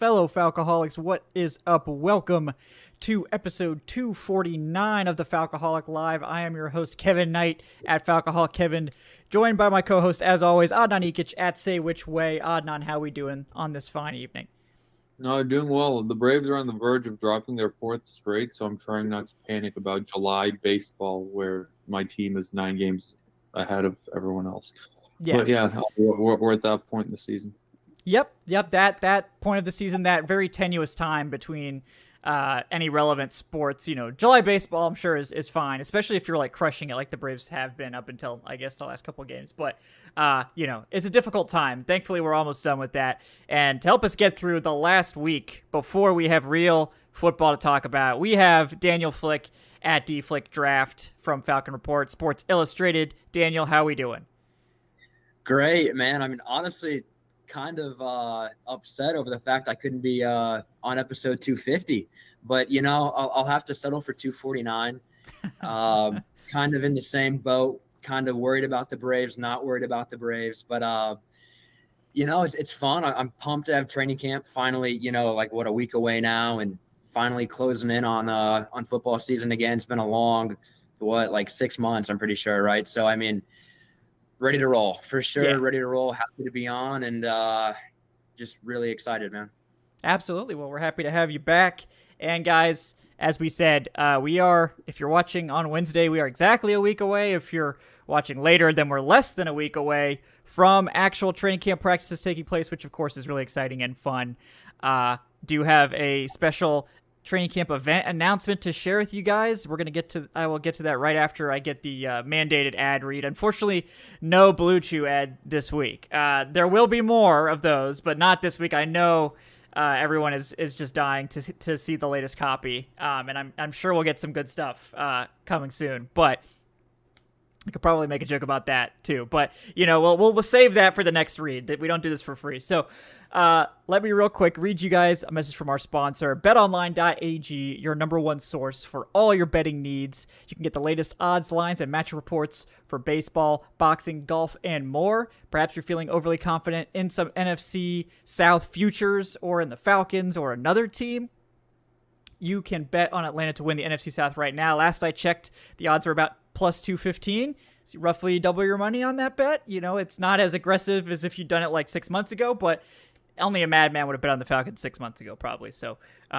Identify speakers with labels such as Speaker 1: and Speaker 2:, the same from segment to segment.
Speaker 1: fellow Falcoholics, what is up? Welcome to episode 249 of the Falcoholic Live. I am your host, Kevin Knight, at Falcoholic Kevin, joined by my co-host, as always, Adnan Ikic, at Say Which Way. Adnan, how we doing on this fine evening?
Speaker 2: No, doing well. The Braves are on the verge of dropping their fourth straight, so I'm trying not to panic about July baseball, where my team is 9 games ahead of everyone else.
Speaker 1: Yes.
Speaker 2: But yeah, we're at that point in the season.
Speaker 1: Yep. That point of the season, that very tenuous time between any relevant sports. You know, July baseball, I'm sure is fine, especially if you're like crushing it like the Braves have been up until, I guess, the last couple of games. But you know, it's a difficult time. Thankfully, we're almost done with that. And to help us get through the last week before we have real football to talk about, we have Daniel Flick at DFlick Draft from Falcon Report, Sports Illustrated. Daniel, how we doing?
Speaker 3: Great, man. I mean, honestly, kind of upset over the fact I couldn't be on episode 250, but you know, I'll have to settle for 249. Kind of in the same boat, kind of worried about the Braves, not worried about the Braves, but you know, it's fun. I'm pumped to have training camp finally, you know, like a week away now, and finally closing in on football season again. It's been a long 6 months, I'm pretty sure, right? So I mean, ready to roll for sure. Yeah. Ready to roll. Happy to be on, and just really excited, man.
Speaker 1: Absolutely. Well, we're happy to have you back. And guys, as we said, we are, if you're watching on Wednesday, we are exactly a week away. If you're watching later, then we're less than a week away from actual training camp practices taking place, which of course is really exciting and fun. Do have a special training camp event announcement to share with you guys. I will get to that right after I get the mandated ad read. Unfortunately, no Blue Chew ad this week. There will be more of those, but not this week. I know everyone is just dying to see the latest copy, and I'm sure we'll get some good stuff coming soon. But I could probably make a joke about that too. But you know, we'll save that for the next read. That we don't do this for free. So. Let me real quick read you guys a message from our sponsor, BetOnline.ag, your number one source for all your betting needs. You can get the latest odds, lines, and matchup reports for baseball, boxing, golf, and more. Perhaps you're feeling overly confident in some NFC South futures or in the Falcons or another team. You can bet on Atlanta to win the NFC South right now. Last I checked, the odds were about plus 215. So roughly double your money on that bet. You know, it's not as aggressive as if you'd done it like 6 months ago, but only a madman would have bet on the Falcons 6 months ago, probably. So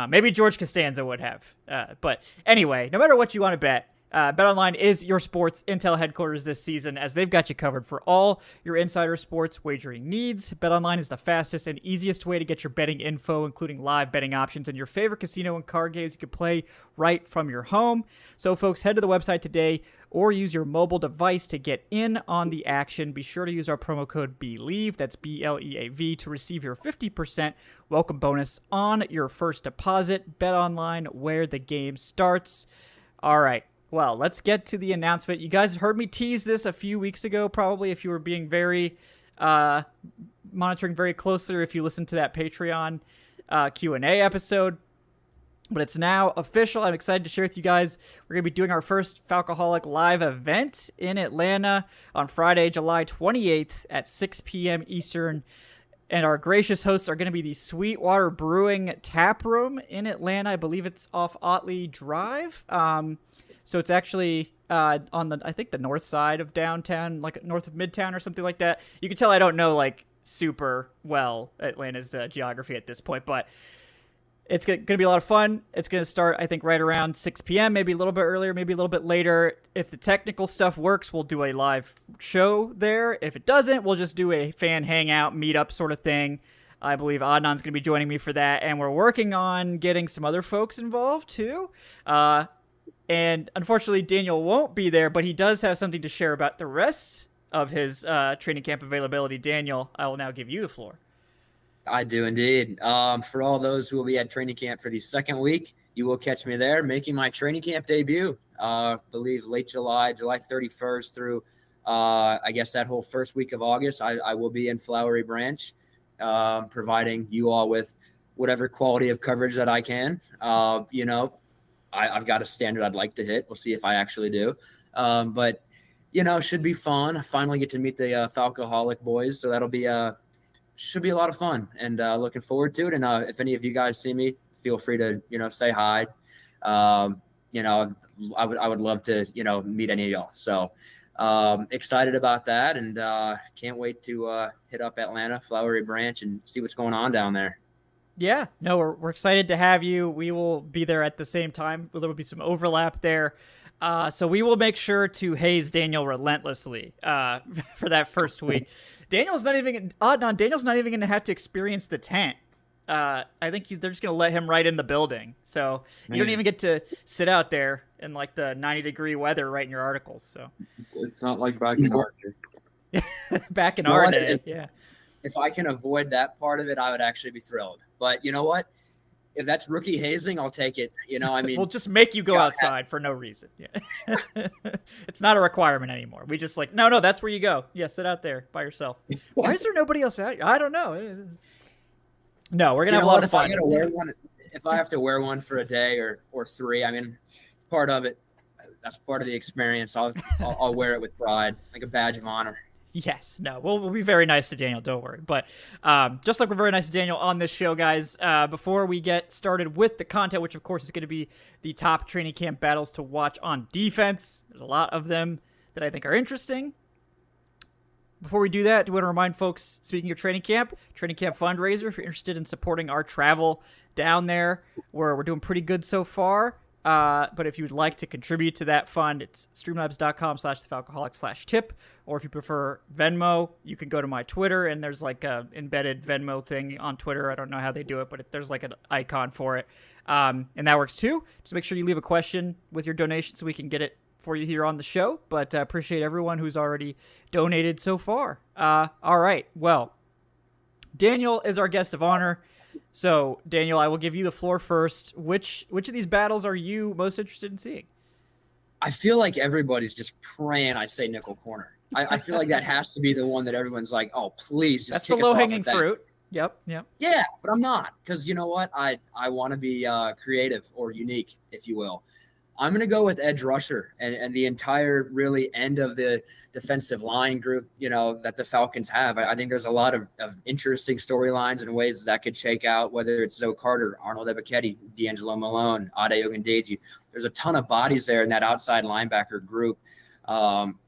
Speaker 1: maybe George Costanza would have. But anyway, no matter what you want to bet, BetOnline is your sports intel headquarters this season, as they've got you covered for all your insider sports wagering needs. BetOnline is the fastest and easiest way to get your betting info, including live betting options and your favorite casino and card games you can play right from your home. So folks, head to the website today or use your mobile device to get in on the action. Be sure to use our promo code BELIEVE, that's BLEAV, to receive your 50% welcome bonus on your first deposit. BetOnline, where the game starts. All right. Well, let's get to the announcement. You guys heard me tease this a few weeks ago, probably, if you were being very monitoring very closely, or if you listened to that Patreon Q&A episode. But it's now official. I'm excited to share with you guys. We're going to be doing our first Falcoholic live event in Atlanta on Friday, July 28th at 6 p.m. Eastern. And our gracious hosts are going to be the Sweetwater Brewing Tap Room in Atlanta. I believe it's off Otley Drive. So it's actually on the north side of downtown, like north of Midtown or something like that. You can tell I don't know like super well Atlanta's geography at this point, but it's going to be a lot of fun. It's going to start, I think, right around 6 p.m., maybe a little bit earlier, maybe a little bit later. If the technical stuff works, we'll do a live show there. If it doesn't, we'll just do a fan hangout, meetup sort of thing. I believe Adnan's going to be joining me for that, and we're working on getting some other folks involved too. And unfortunately, Daniel won't be there, but he does have something to share about the rest of his training camp availability. Daniel, I will now give you the floor.
Speaker 3: I do indeed. For all those who will be at training camp for the second week, you will catch me there making my training camp debut. I believe late July 31st through, I guess, that whole first week of August. I will be in Flowery Branch, providing you all with whatever quality of coverage that I can. You know, I've got a standard I'd like to hit. We'll see if I actually do. But, you know, should be fun. I finally get to meet the Falcoholic boys, so that'll be should be a lot of fun, and looking forward to it. And if any of you guys see me, feel free to, say hi. I would love to, meet any of y'all. So excited about that, and can't wait to hit up Atlanta, Flowery Branch, and see what's going on down there.
Speaker 1: Yeah, no, we're excited to have you. We will be there at the same time. There will be some overlap there. So we will make sure to haze Daniel relentlessly for that first week. Daniel's not even going to have to experience the tent. I think they're just going to let him right in the building. So you don't even get to sit out there in like the 90-degree weather writing your articles. So
Speaker 2: it's not like back in our day.
Speaker 1: Back in our day, yeah.
Speaker 3: If I can avoid that part of it, I would actually be thrilled. But you know what? If that's rookie hazing, I'll take it.
Speaker 1: We'll just make you go outside for no reason. Yeah. It's not a requirement anymore. We just no, that's where you go. Yeah, sit out there by yourself. Why is there nobody else out here? I don't know. No, we're going to have a lot of fun.
Speaker 3: If I have to wear one for a day or three, part of it, that's part of the experience. I'll wear it with pride, like a badge of honor.
Speaker 1: Yes, no, we'll be very nice to Daniel, don't worry. But just like we're very nice to Daniel on this show, guys, before we get started with the content, which of course is going to be the top training camp battles to watch on defense, there's a lot of them that I think are interesting. Before we do that, I want to remind folks, speaking of training camp fundraiser, if you're interested in supporting our travel down there, where we're doing pretty good so far. But if you would like to contribute to that fund, it's streamlabs.com/thefalcoholic/tip. Or if you prefer Venmo, you can go to my Twitter, and there's like a embedded Venmo thing on Twitter. I don't know how they do it, but there's like an icon for it. And that works too. Just make sure you leave a question with your donation so we can get it for you here on the show. But appreciate everyone who's already donated so far. All right. Well, Daniel is our guest of honor. So, Daniel, I will give you the floor first. Which of these battles are you most interested in seeing?
Speaker 3: I feel like everybody's just praying I say nickel corner. I feel like that has to be the one that everyone's like, oh, please.
Speaker 1: That's the low-hanging fruit. Yep.
Speaker 3: Yeah, but I'm not, because you know what? I want to be creative or unique, if you will. I'm going to go with edge rusher and the entire really end of the defensive line group, that the Falcons have. I think there's a lot of interesting storylines and ways that could shake out, whether it's Zoe Carter, Arnold Ebichetti, D'Angelo Malone, Ade Ogundeji. There's a ton of bodies there in that outside linebacker group,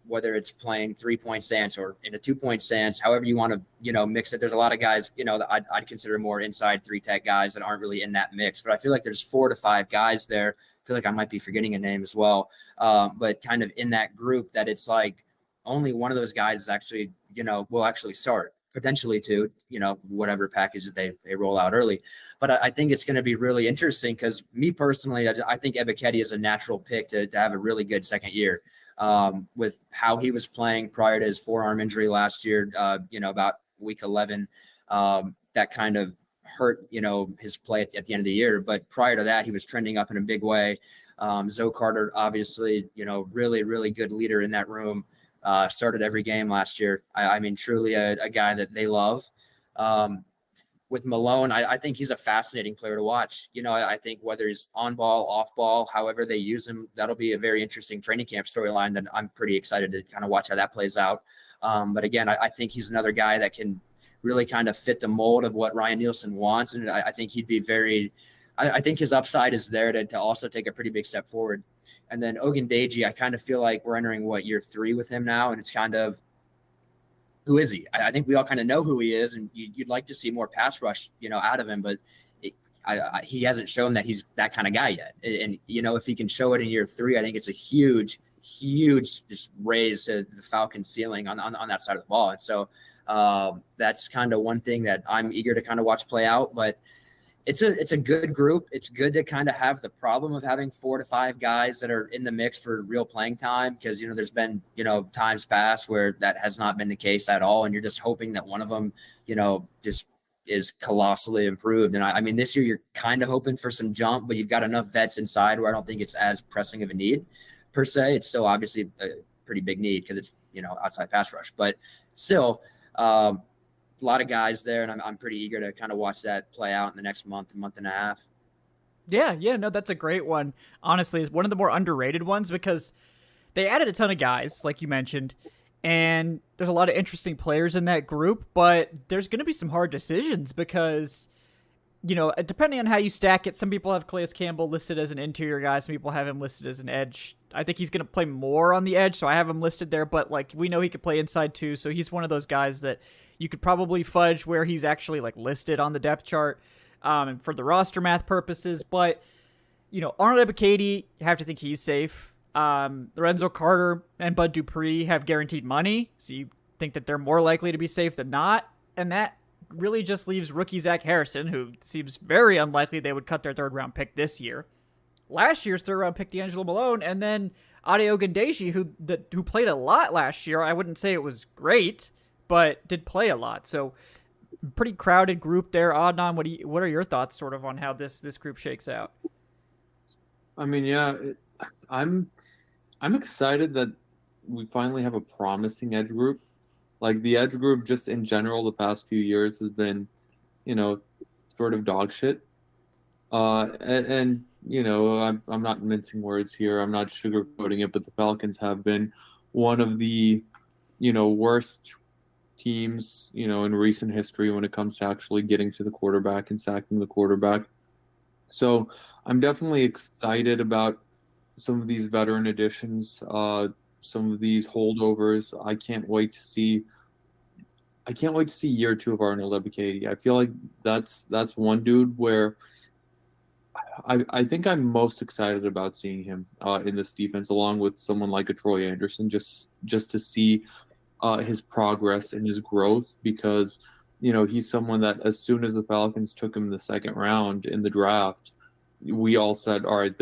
Speaker 3: whether it's playing 3-point stance or in a 2-point stance, however you want to, mix it. There's a lot of guys, that I'd consider more inside 3-tech guys that aren't really in that mix. But I feel like there's 4 to 5 guys there. I feel like I might be forgetting a name as well, but kind of in that group that it's like only one of those guys is actually, will actually start potentially to, whatever package that they roll out early. But I think it's going to be really interesting because me personally, I think Ebichetti is a natural pick to have a really good second year with how he was playing prior to his forearm injury last year, about week 11, that kind of hurt, his play at the end of the year. But prior to that, he was trending up in a big way. Zoe Carter, obviously, really, really good leader in that room. Started every game last year. Truly a guy that they love. With Malone, I think he's a fascinating player to watch. I think whether he's on ball, off ball, however they use him, that'll be a very interesting training camp storyline that I'm pretty excited to kind of watch how that plays out. But again, I think he's another guy that can really kind of fit the mold of what Ryan Nielsen wants. And I think he'd be I think his upside is there to also take a pretty big step forward. And then Ogundeji, I kind of feel like we're entering year 3 with him now. And it's kind of, who is he? I think we all kind of know who he is, and you'd like to see more pass rush, out of him, but he hasn't shown that he's that kind of guy yet. And, if he can show it in year 3, I think it's a huge just raise to the Falcons ceiling on that side of the ball. And so that's kind of one thing that I'm eager to kind of watch play out, but it's a good group. It's good to kind of have the problem of having 4 to 5 guys that are in the mix for real playing time. Cause there's been, times past where that has not been the case at all. And you're just hoping that one of them, just is colossally improved. And this year you're kind of hoping for some jump, but you've got enough vets inside where I don't think it's as pressing of a need per se. It's still obviously a pretty big need because it's, outside pass rush, but still, a lot of guys there, and I'm pretty eager to kind of watch that play out in the next month and a half.
Speaker 1: Yeah, no, that's a great one. Honestly, it's one of the more underrated ones because they added a ton of guys, like you mentioned, And there's a lot of interesting players in that group, but there's going to be some hard decisions because, depending on how you stack it, some people have Calais Campbell listed as an interior guy. Some people have him listed as an edge. I think he's going to play more on the edge, so I have him listed there. But, we know he could play inside too, so he's one of those guys that you could probably fudge where he's actually, listed on the depth chart and for the roster math purposes. But, Arnold Ebiketie, you have to think he's safe. Lorenzo Carter and Bud Dupree have guaranteed money, so you think that they're more likely to be safe than not. And that really just leaves rookie Zach Harrison, who seems very unlikely they would cut their third-round pick this year. Last year's third-round pick, D'Angelo Malone, and then Ade Ogundeji, who played a lot last year. I wouldn't say it was great, but did play a lot. So pretty crowded group there. Adnan, what are your thoughts sort of on how this group shakes out?
Speaker 2: I mean, yeah, I'm excited that we finally have a promising edge group. The edge group just in general the past few years has been, sort of dog shit. I'm not mincing words here. I'm not sugarcoating it, but the Falcons have been one of the, worst teams, in recent history when it comes to actually getting to the quarterback and sacking the quarterback. So I'm definitely excited about some of these veteran additions, some of these holdovers. I can't wait to see year 2 of Arnold Ebiketie. I feel like that's one dude where I think I'm most excited about seeing him in this defense, along with someone like a Troy Anderson, just to see his progress and his growth, because he's someone that as soon as the Falcons took him in the second round in the draft, we all said, all right,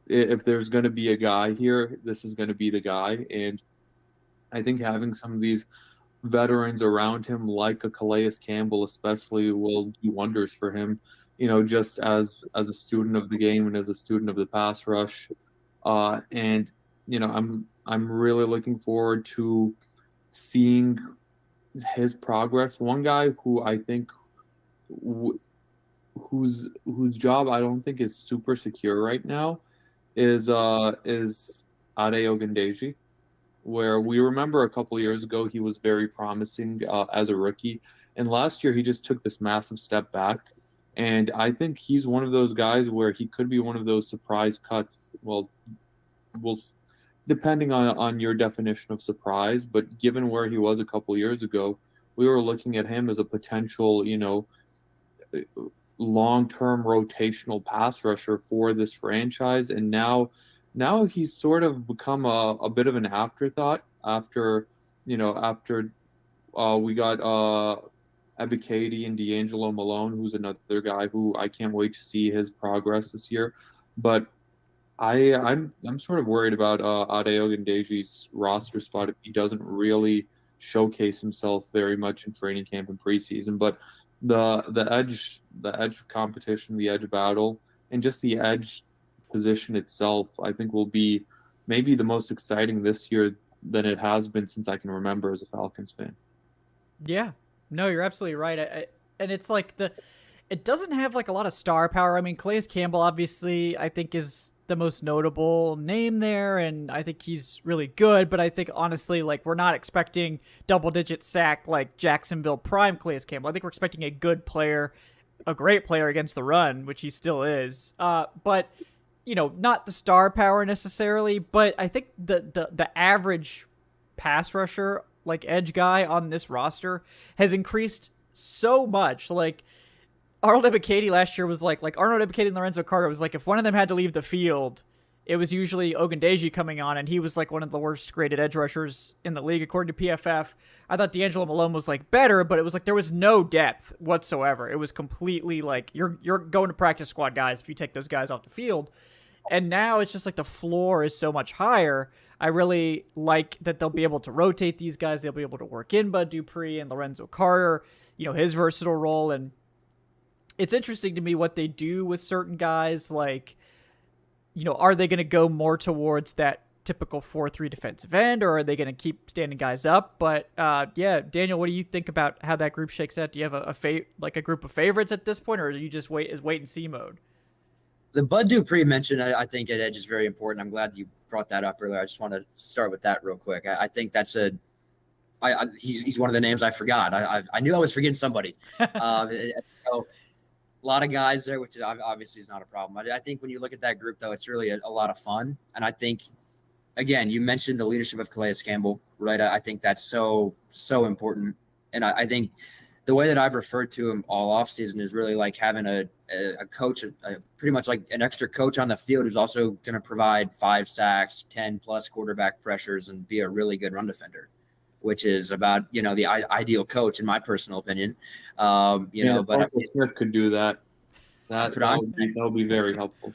Speaker 2: if there's going to be a guy here, this is going to be the guy. And I think having some of these veterans around him, like a Calais Campbell especially, will do wonders for him, just as a student of the game and as a student of the pass rush. I'm really looking forward to seeing his progress. One guy who I think whose job I don't think is super secure right now is Ade Ogundeji, where we remember a couple of years ago he was very promising as a rookie, and last year he just took this massive step back. And I think he's one of those guys where he could be one of those surprise cuts. Well, depending on your definition of surprise, but given where he was a couple of years ago, we were looking at him as a potential, long-term rotational pass rusher for this franchise. And now he's sort of become a bit of an afterthought after we got Ebiketie and D'Angelo Malone, who's another guy who I can't wait to see his progress this year. But I'm sort of worried about Ade Ogundeji's roster spot if he doesn't really showcase himself very much in training camp and preseason. But the edge competition, the edge battle, and just the edge position itself, I think will be maybe the most exciting this year than it has been since I can remember as a Falcons fan.
Speaker 1: Yeah, no, you're absolutely right. And it's it doesn't have a lot of star power. I mean, Calais Campbell obviously I think is the most notable name there, and I think he's really good. But I think honestly, we're not expecting double-digit sack like Jacksonville prime Calais Campbell. I think we're expecting a good player, a great player against the run, which he still is. But not the star power necessarily. But I think the average pass rusher, edge guy on this roster, has increased so much. Arnold Ebiketie last year was Arnold Ebiketie and Lorenzo Carter was if one of them had to leave the field, it was usually Ogundeji coming on, and he was one of the worst graded edge rushers in the league according to PFF. I thought D'Angelo Malone was better, but it was there was no depth whatsoever. It was completely you're going to practice squad guys if you take those guys off the field. And now it's just the floor is so much higher. I really like that they'll be able to rotate these guys. They'll be able to work in Bud Dupree and Lorenzo Carter, his versatile role. And it's interesting to me what they do with certain guys. Are they going to go more towards that typical 4-3 defensive end, or are they going to keep standing guys up? But yeah, Daniel, what do you think about how that group shakes out? Do you have a group of favorites at this point, or are you just wait and see mode?
Speaker 3: The Bud Dupree mention, I think at edge is very important. I'm glad you brought that up earlier. I just want to start with that real quick. I think that's a he's one of the names I forgot. I knew I was forgetting somebody. So a lot of guys there, which obviously is not a problem. I think when you look at that group, though, it's really a lot of fun. And I think, again, you mentioned the leadership of Calais Campbell, right? I think that's so important. And I think the way that I've referred to him all offseason is really like having a coach, pretty much like an extra coach on the field who's also going to provide 5 sacks, 10 plus quarterback pressures, and be a really good run defender, which is about, the ideal coach in my personal opinion. But
Speaker 2: Smith could do that.
Speaker 3: That's what I'm saying.
Speaker 2: That would be very helpful.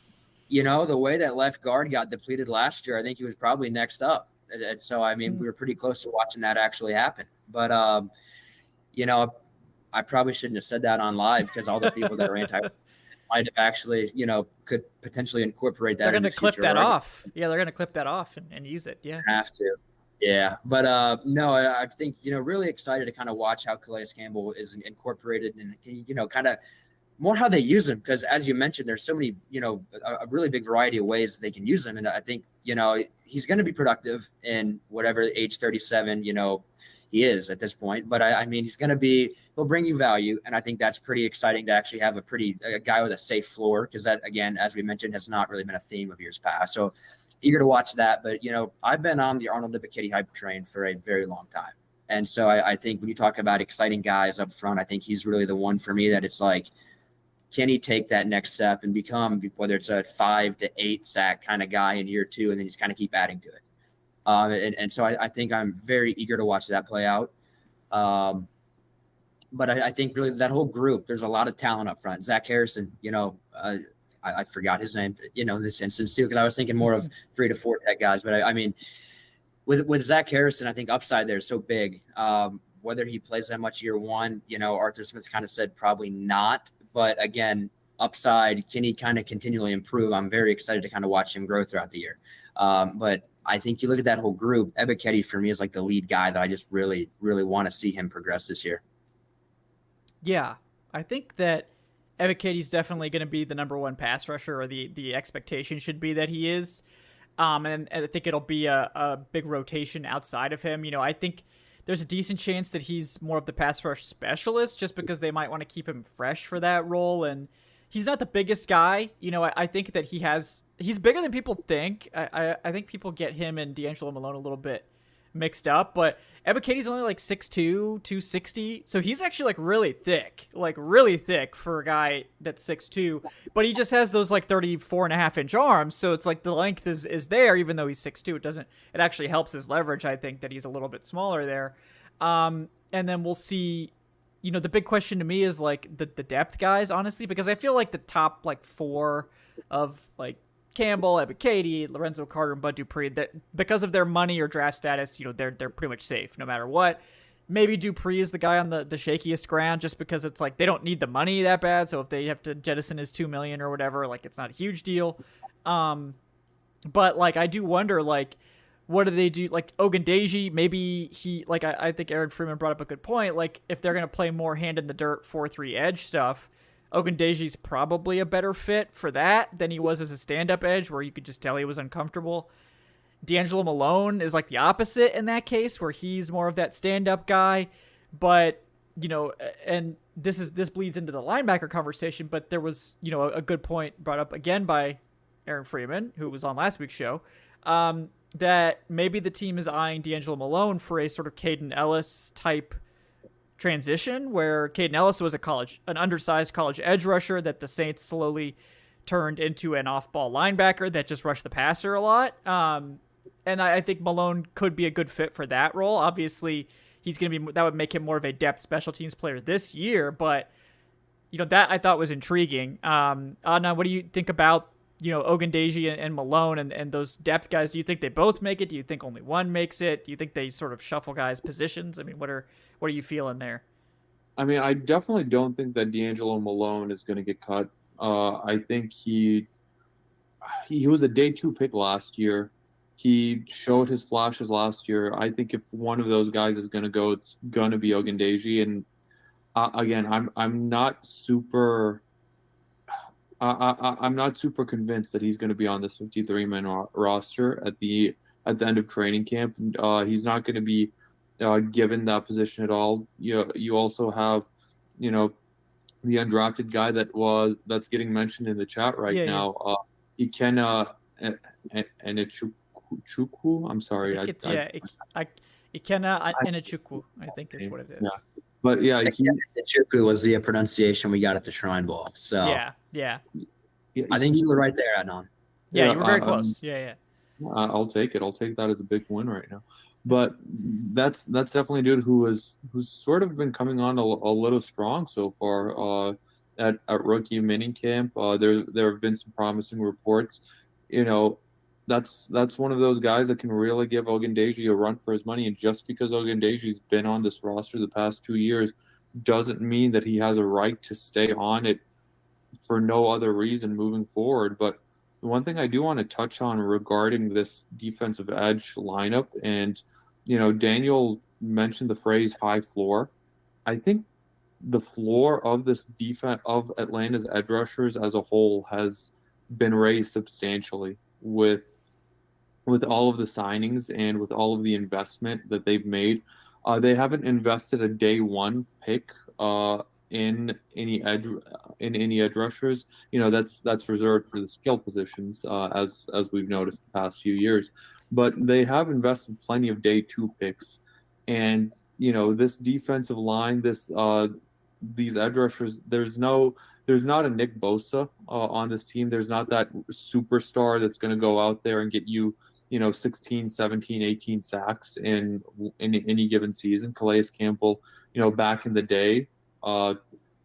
Speaker 3: The way that left guard got depleted last year, I think he was probably next up. And so, we were pretty close to watching that actually happen. But, I probably shouldn't have said that on live because all the people that are anti might have actually, could potentially incorporate that.
Speaker 1: They're going to clip that off. Yeah, they're going to clip that off and use it. Yeah.
Speaker 3: Have to. Yeah. But, no, I think, really excited to kind of watch how Calais Campbell is incorporated and, kind of more how they use him. Because as you mentioned, there's so many, a really big variety of ways they can use him. And I think, he's going to be productive in whatever age 37, he is at this point, but he's going to he'll bring you value. And I think that's pretty exciting to actually have a guy with a safe floor. Cause that, again, as we mentioned, has not really been a theme of years past. So eager to watch that. But, I've been on the Arnold Ikic hype train for a very long time. And so I think when you talk about exciting guys up front, I think he's really the one for me that it's like, can he take that next step and become, whether it's a 5 to 8 sack kind of guy in year 2, and then just kind of keep adding to it. And so I think I'm very eager to watch that play out. But I think really that whole group, there's a lot of talent up front. Zach Harrison, I forgot his name, in this instance too, because I was thinking more of 3 to 4 tech guys. But with Zach Harrison, I think upside there is so big. Whether he plays that much year 1, Arthur Smith kind of said probably not. But again, upside, can he kind of continually improve? I'm very excited to kind of watch him grow throughout the year. But I think you look at that whole group, Ikic for me is like the lead guy that I just really, really want to see him progress this year.
Speaker 1: Yeah, I think that Ikic is definitely going to be the number 1 pass rusher, or the expectation should be that he is. And I think it'll be a big rotation outside of him. I think there's a decent chance that he's more of the pass rush specialist just because they might want to keep him fresh for that role. And he's not the biggest guy. I think that he's bigger than people think. I think people get him and D'Angelo Malone a little bit mixed up, but Ebiketie only like 6'2", 260. So he's actually really thick for a guy that's 6'2", but he just has those 34.5-inch arms. So it's like the length is there, even though he's 6'2". It actually helps his leverage. I think that he's a little bit smaller there. And then we'll see. The big question to me is the depth guys, honestly, because I feel like the top 4 of Campbell, Ebiketie, Lorenzo Carter, and Bud Dupree, that because of their money or draft status, they're pretty much safe no matter what. Maybe Dupree is the guy on the shakiest ground just because it's they don't need the money that bad. So if they have to jettison his $2 million or whatever, it's not a huge deal. But I do wonder, what do they do? Ogundeji, maybe he, I think Aaron Freeman brought up a good point. If they're going to play more hand in the dirt 4-3 edge stuff, Ogundeji's probably a better fit for that than he was as a stand-up edge, where you could just tell he was uncomfortable. D'Angelo Malone is the opposite in that case, where he's more of that stand-up guy. But, and this bleeds into the linebacker conversation, but there was, a good point brought up again by Aaron Freeman, who was on last week's show, that maybe the team is eyeing D'Angelo Malone for a sort of Caden Ellis type transition, where Caden Ellis was an undersized college edge rusher that the Saints slowly turned into an off-ball linebacker that just rushed the passer a lot. And I think Malone could be a good fit for that role. Obviously, that would make him more of a depth special teams player this year, but that I thought was intriguing. Adnan, what do you think about Ogundeji and Malone and those depth guys? Do you think they both make it? Do you think only one makes it? Do you think they sort of shuffle guys' positions? What are you feeling there?
Speaker 2: I definitely don't think that D'Angelo Malone is going to get cut. I think he was a day 2 pick last year. He showed his flashes last year. I think if one of those guys is going to go, it's going to be Ogundeji. And again, I'm not super. I'm not super convinced that he's going to be on this 53-man roster at the end of training camp. He's not going to be given that position at all. You also have, the undrafted guy that's getting mentioned in the chat right
Speaker 1: Yeah.
Speaker 2: now. Ikenna and Chukwu. I'm sorry.
Speaker 1: I think it's Ikenna Enechukwu, I think is what it is.
Speaker 2: Yeah. But yeah,
Speaker 3: Chukwu was the pronunciation we got at the Shrine Bowl. So
Speaker 1: yeah.
Speaker 3: I think you were right there, Adnan.
Speaker 1: Yeah, you were very close. Yeah.
Speaker 2: I'll take it. I'll take that as a big win right now. But that's definitely a dude who's sort of been coming on a little strong so far at rookie minicamp. There have been some promising reports. That's one of those guys that can really give Ogundeji a run for his money. And just because Ogundeji's been on this roster the past 2 years doesn't mean that he has a right to stay on it for no other reason moving forward. But the one thing I do want to touch on regarding this defensive edge lineup, and Daniel mentioned the phrase high floor. I think the floor of this defense of Atlanta's edge rushers as a whole has been raised substantially with all of the signings and with all of the investment that they've made. They haven't invested a day one pick in any edge rushers. That's reserved for the skill positions, as we've noticed the past few years. But they have invested plenty of day two picks, and this defensive line, these edge rushers, there's not a Nick Bosa on this team. There's not that superstar that's going to go out there and get you 16, 17, 18 sacks in any given season. Calais Campbell, back in the day,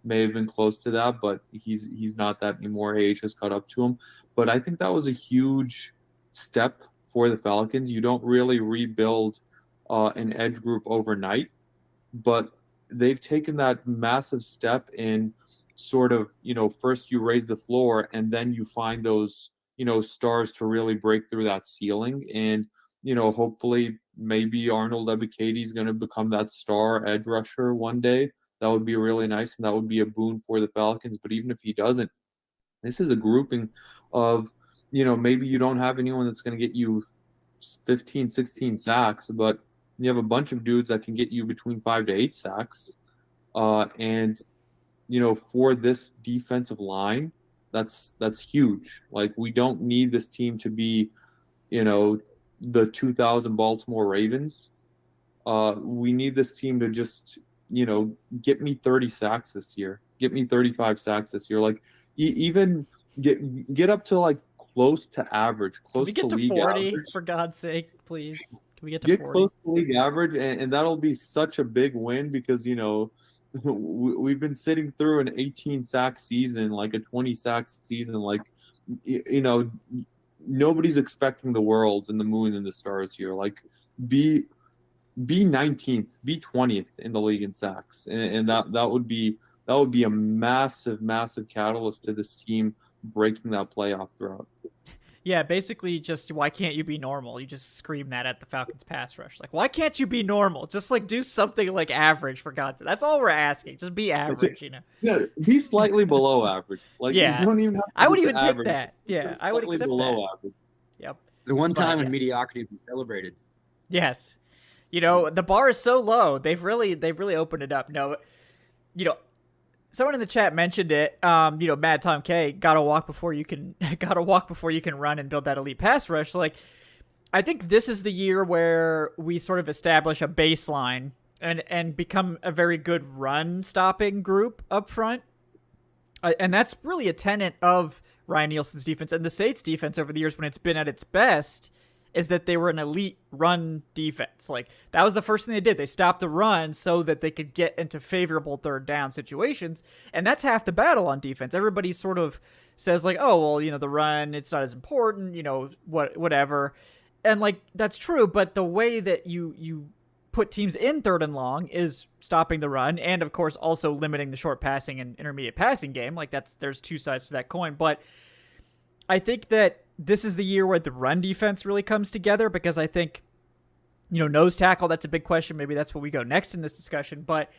Speaker 2: may have been close to that, but he's not that anymore. Age has caught up to him. But I think that was a huge step for the Falcons. You don't really rebuild an edge group overnight, but they've taken that massive step in sort of, first you raise the floor and then you find those, stars to really break through that ceiling. And, hopefully maybe Arnold Ebiketie is going to become that star edge rusher one day. That would be really nice, and that would be a boon for the Falcons. But even if he doesn't, this is a grouping of, maybe you don't have anyone that's going to get you 15, 16 sacks, but you have a bunch of dudes that can get you between 5 to 8 sacks. And, for this defensive line, that's huge. Like, we don't need this team to be, the 2000 Baltimore Ravens. We need this team to just, get me 30 sacks this year. Get me 35 sacks this year. Like, even get up to like close to average, close to league
Speaker 1: 40,
Speaker 2: average.
Speaker 1: For God's sake, please. Can we get to
Speaker 2: Get
Speaker 1: 40?
Speaker 2: close to league average, and that'll be such a big win because we've been sitting through an 18 sack season, like a 20 sack season, like nobody's expecting the world and the moon and the stars here. Like, be 19th, be 20th in the league in sacks, and that would be a massive catalyst to this team breaking that playoff drought.
Speaker 1: Yeah, basically just why can't you be normal? You just scream that at the Falcons pass rush. Like, why can't you be normal? Just like do something like average, for God's sake. That's all we're asking. Just be average,
Speaker 2: Yeah, be slightly below average. Like,
Speaker 1: yeah.
Speaker 2: You don't even have to
Speaker 1: I would even
Speaker 2: average.
Speaker 1: take that. Yeah, I would accept
Speaker 2: below
Speaker 1: that.
Speaker 2: Average.
Speaker 1: Yep.
Speaker 3: The one time when mediocrity was celebrated.
Speaker 1: Yes. The bar is so low. They've really opened it up. No, someone in the chat mentioned it. Mad Tom K, gotta walk before you can run and build that elite pass rush. Like, I think this is the year where we sort of establish a baseline and become a very good run stopping group up front. And that's really a tenet of Ryan Nielsen's defense and the Saints defense over the years when it's been at its best, is that they were an elite run defense. Like, that was the first thing they did. They stopped the run so that they could get into favorable third down situations. And that's half the battle on defense. Everybody sort of says like, oh, well, the run, it's not as important, whatever. And like, that's true. But the way that you put teams in third and long is stopping the run. And of course, also limiting the short passing and intermediate passing game. Like, there's two sides to that coin. But I think that this is the year where the run defense really comes together, because I think, nose tackle, that's a big question. Maybe that's where we go next in this discussion. But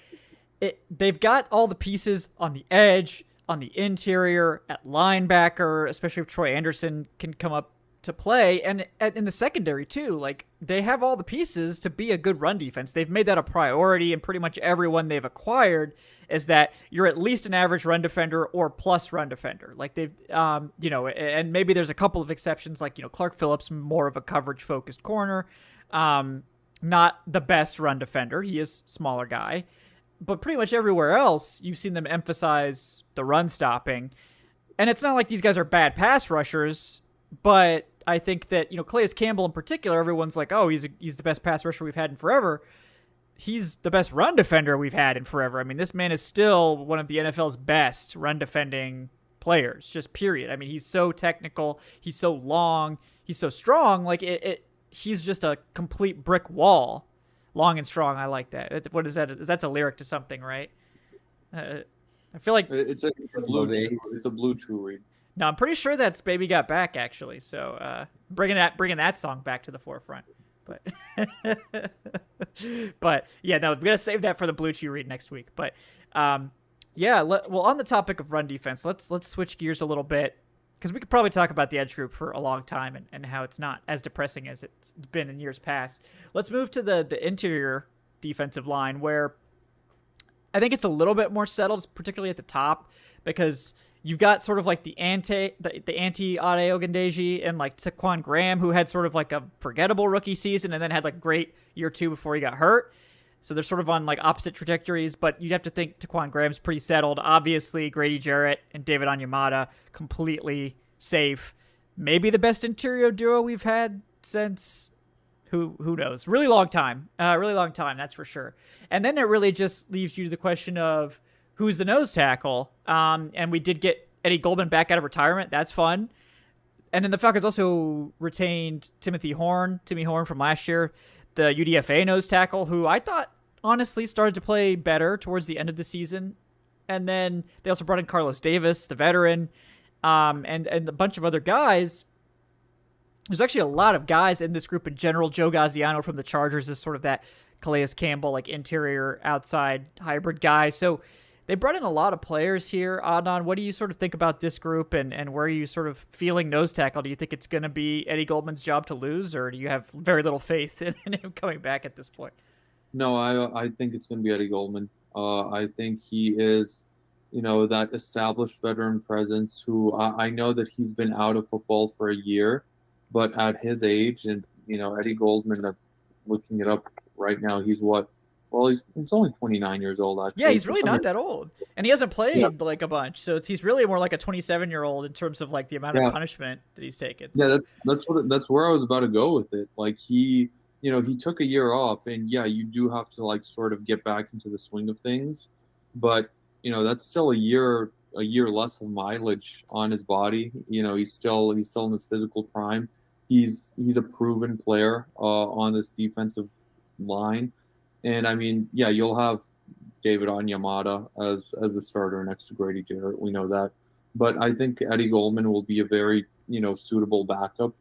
Speaker 1: they've got all the pieces on the edge, on the interior, at linebacker, especially if Troy Anderson can come up to play, and in the secondary too. Like, they have all the pieces to be a good run defense. They've made that a priority, and pretty much everyone they've acquired is that you're at least an average run defender or plus run defender. Like, they've, and maybe there's a couple of exceptions, like, Clark Phillips, more of a coverage focused corner, not the best run defender. He is a smaller guy, but pretty much everywhere else, you've seen them emphasize the run stopping. And it's not like these guys are bad pass rushers, but I think that, Calais Campbell in particular, everyone's like, oh, he's the best pass rusher we've had in forever. He's the best run defender we've had in forever. I mean, this man is still one of the NFL's best run defending players, just period. I mean, he's so technical. He's so long. He's so strong. Like, he's just a complete brick wall. Long and strong. I like that. What is that? That's a lyric to something, right? I feel like
Speaker 2: it's a Blue Chew read.
Speaker 1: No, I'm pretty sure that's "Baby Got Back" actually. So bringing that song back to the forefront. But but yeah, no, we're gonna save that for the Blue Chew read next week. But yeah, well, on the topic of run defense, let's switch gears a little bit, because we could probably talk about the edge group for a long time and how it's not as depressing as it's been in years past. Let's move to the interior defensive line, where I think it's a little bit more settled, particularly at the top, because you've got sort of like the anti Ade Ogundeji and like Taquan Graham, who had sort of like a forgettable rookie season and then had like great year 2 before he got hurt. So they're sort of on like opposite trajectories, but you'd have to think Taquan Graham's pretty settled. Obviously, Grady Jarrett and David Onyemata completely safe. Maybe the best interior duo we've had since who knows? Really long time, that's for sure. And then it really just leaves you to the question of who's the nose tackle. And we did get Eddie Goldman back out of retirement. That's fun. And then the Falcons also retained Timmy Horn from last year, the UDFA nose tackle, who I thought honestly started to play better towards the end of the season. And then they also brought in Carlos Davis, the veteran, and a bunch of other guys. There's actually a lot of guys in this group in general. Joe Gaziano from the Chargers is sort of that Calais Campbell, like interior outside hybrid guy. So they brought in a lot of players here. Adnan, what do you sort of think about this group, and where are you sort of feeling nose tackle? Do you think it's going to be Eddie Goldman's job to lose, or do you have very little faith in him coming back at this point?
Speaker 2: No, I think it's going to be Eddie Goldman. I think he is, that established veteran presence who I know that he's been out of football for a year, but at his age, and, Eddie Goldman, looking it up right now, he's what? Well, he's only 29 years old, actually.
Speaker 1: Yeah, he's really not that old. And he hasn't played like a bunch. So he's really more like a 27-year-old in terms of like the amount of punishment that he's taken.
Speaker 2: Yeah, that's where I was about to go with it. Like he took a year off, and yeah, you do have to like sort of get back into the swing of things. But, that's still a year less of mileage on his body. He's still in his physical prime. He's a proven player on this defensive line. And I mean, yeah, you'll have David Onyemata as the starter next to Grady Jarrett. We know that. But I think Eddie Goldman will be a very, suitable backup.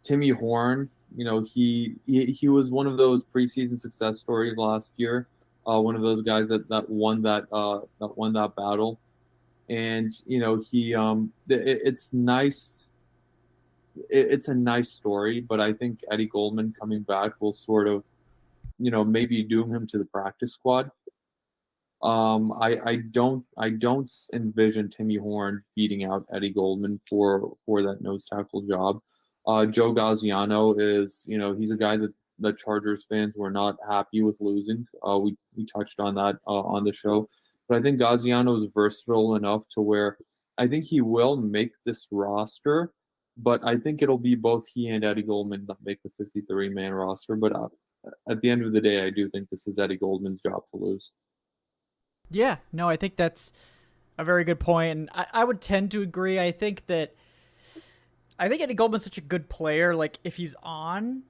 Speaker 2: Timmy Horn, he was one of those preseason success stories last year. One of those guys that won that battle. And, it's nice. It's a nice story, but I think Eddie Goldman coming back will sort of, maybe doom him to the practice squad. I don't envision Timmy Horn beating out Eddie Goldman for that nose tackle job. Joe Gaziano is, he's a guy that Chargers fans were not happy with losing. We touched on that on the show, but I think Gaziano is versatile enough to where I think he will make this roster. But I think it'll be both he and Eddie Goldman that make the 53-man roster. But at the end of the day, I do think this is Eddie Goldman's job to lose.
Speaker 1: Yeah, no, I think that's a very good point. And I would tend to agree. I think Eddie Goldman's such a good player. Like, if he's on,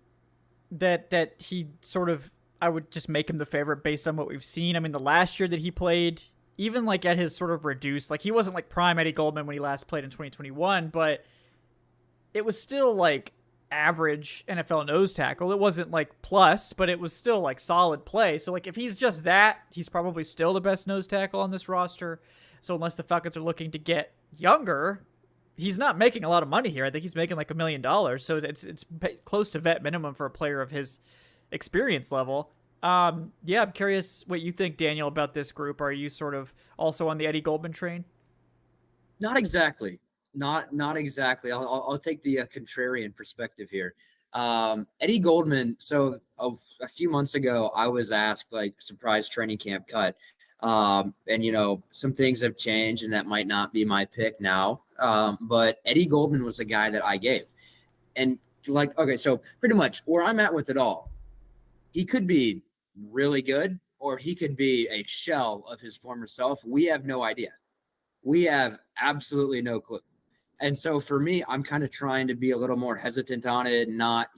Speaker 1: that he sort of, I would just make him the favorite based on what we've seen. I mean, the last year that he played, even like at his sort of reduced, like he wasn't like prime Eddie Goldman when he last played in 2021, but it was still like average NFL nose tackle. It wasn't like plus, but it was still like solid play. So like if he's just that, he's probably still the best nose tackle on this roster. So unless the Falcons are looking to get younger, he's not making a lot of money here. I think he's making like $1 million. So it's close to vet minimum for a player of his experience level. Yeah, I'm curious what you think, Daniel, about this group. Are you sort of also on the Eddie Goldman train?
Speaker 3: Not exactly. Not exactly. I'll take the contrarian perspective here. Eddie Goldman. So a few months ago, I was asked like surprise training camp cut. And some things have changed and that might not be my pick now. But Eddie Goldman was the guy that I gave. And like, okay, so pretty much where I'm at with it all, he could be really good or he could be a shell of his former self. We have no idea. We have absolutely no clue. And so for me, I'm kind of trying to be a little more hesitant on it, not,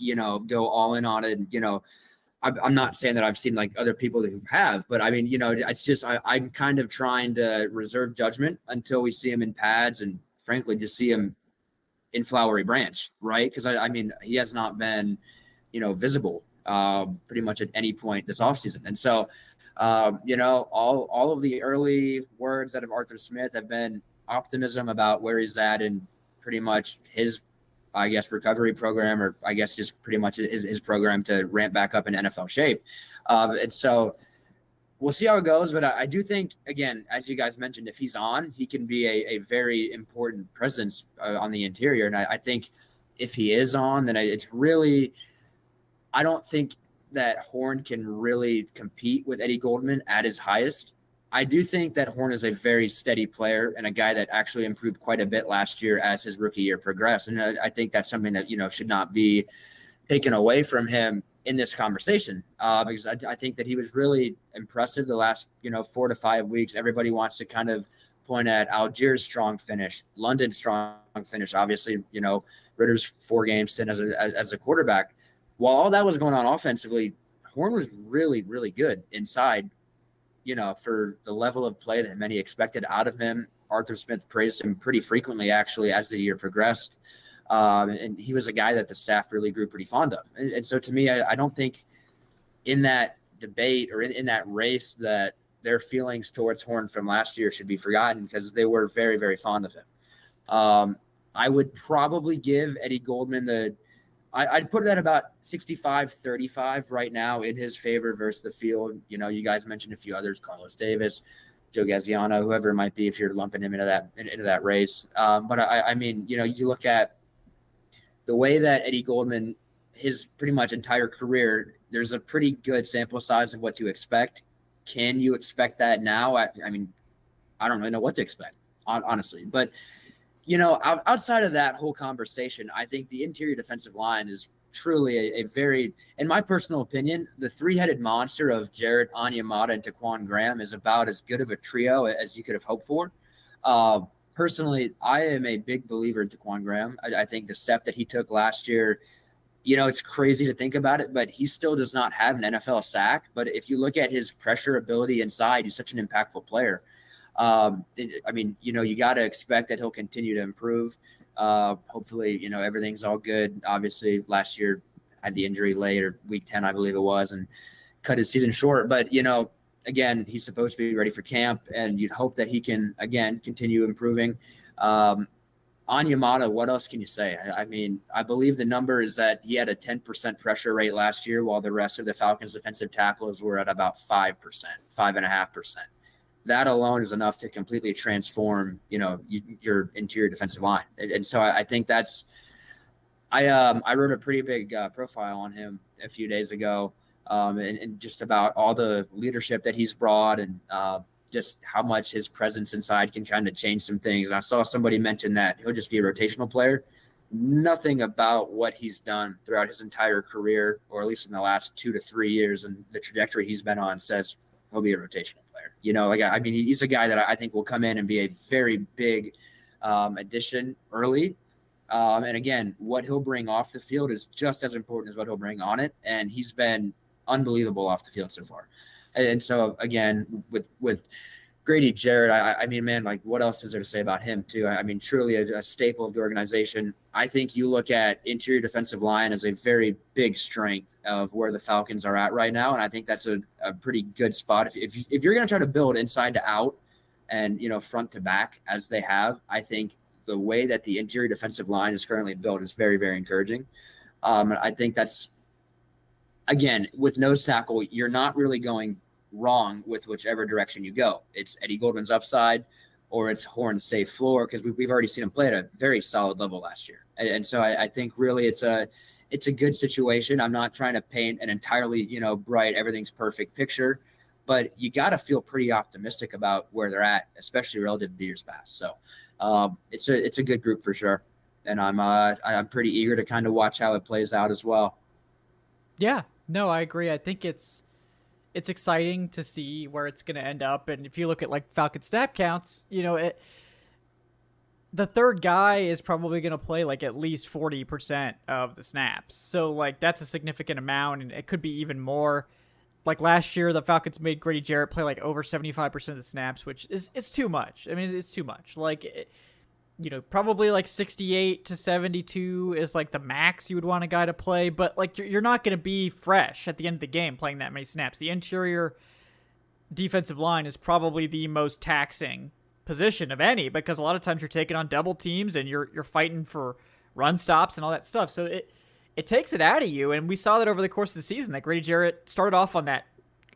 Speaker 3: go all in on it. I'm not saying that I've seen like other people who have, but I mean, it's just, I'm kind of trying to reserve judgment until we see him in pads and frankly, just see him in Flowery Branch. Right. Cause I mean, he has not been, visible pretty much at any point this offseason. And so, all of the early words out of Arthur Smith have been optimism about where he's at and pretty much his, I guess, recovery program, or I guess just pretty much his program to ramp back up in NFL shape. And so we'll see how it goes. But I do think, again, as you guys mentioned, if he's on, he can be a very important presence on the interior. And I think if he is on, then it's really, I don't think that Horn can really compete with Eddie Goldman at his highest. I do think that Horn is a very steady player and a guy that actually improved quite a bit last year as his rookie year progressed. And I think that's something that, should not be taken away from him in this conversation, because I think that he was really impressive the last, 4 to 5 weeks. Everybody wants to kind of point at Algiers' strong finish, London's strong finish, obviously, Ritter's 4-game stint as a quarterback. While all that was going on offensively, Horn was really, really good inside, for the level of play that many expected out of him. Arthur Smith praised him pretty frequently, actually, as the year progressed. And he was a guy that the staff really grew pretty fond of. And so to me, I don't think in that debate or in that race that their feelings towards Horn from last year should be forgotten, because they were very, very fond of him. I would probably give Eddie Goldman I'd put it at about 65-35 right now in his favor versus the field. You guys mentioned a few others, Carlos Davis, Joe Gaziano, whoever it might be, if you're lumping him into that race. But I mean, you look at the way that Eddie Goldman, his pretty much entire career, there's a pretty good sample size of what to expect. Can you expect that now? I mean, I don't really know what to expect, honestly. But outside of that whole conversation, I think the interior defensive line is truly a very, in my personal opinion, the three-headed monster of Jarrett, Onyemata, and Taquan Graham is about as good of a trio as you could have hoped for. Personally, I am a big believer in Taquan Graham. I think the step that he took last year, it's crazy to think about it, but he still does not have an NFL sack. But if you look at his pressure ability inside, he's such an impactful player. I mean, you got to expect that he'll continue to improve. Hopefully, everything's all good. Obviously, last year had the injury late, or week 10, I believe it was, and cut his season short. But, again, he's supposed to be ready for camp, and you'd hope that he can, again, continue improving. Onyemata, what else can you say? I mean, I believe the number is that he had a 10% pressure rate last year, while the rest of the Falcons defensive tackles were at about 5%, 5.5%. That alone is enough to completely transform, your interior defensive line. And so I think that's – I wrote a pretty big profile on him a few days ago, and just about all the leadership that he's brought, and just how much his presence inside can kind of change some things. And I saw somebody mention that he'll just be a rotational player. Nothing about what he's done throughout his entire career, or at least in the last 2 to 3 years, and the trajectory he's been on, says he'll be a rotational player. I mean, he's a guy that I think will come in and be a very big addition early. And again, what he'll bring off the field is just as important as what he'll bring on it. And he's been unbelievable off the field so far. And so again, with Grady Jarrett, I mean, man, like, what else is there to say about him too? I mean, truly a staple of the organization. I think you look at interior defensive line as a very big strength of where the Falcons are at right now. And I think that's a pretty good spot. If you're going to try to build inside to out and, front to back as they have, I think the way that the interior defensive line is currently built is very, very encouraging. I think that's, again, with nose tackle, you're not really going wrong with whichever direction you go. It's Eddie Goldman's upside or it's Horn's safe floor, because we've already seen him play at a very solid level last year. And so I think really it's a good situation. I'm not trying to paint an entirely, bright, everything's perfect picture, but you got to feel pretty optimistic about where they're at, especially relative to years past. So it's a good group for sure. And I'm pretty eager to kind of watch how it plays out as well.
Speaker 1: Yeah, no, I agree. I think it's exciting to see where it's going to end up. And if you look at like Falcon snap counts, the third guy is probably going to play like at least 40% of the snaps. So like that's a significant amount, and it could be even more. Like last year, the Falcons made Grady Jarrett play like over 75% of the snaps, which it's too much. I mean, it's too much. Like, probably like 68 to 72 is like the max you would want a guy to play. But like you're not going to be fresh at the end of the game playing that many snaps. The interior defensive line is probably the most taxing position of any, because a lot of times you're taking on double teams and you're fighting for run stops and all that stuff. So it takes it out of you, and we saw that over the course of the season that Grady Jarrett started off on that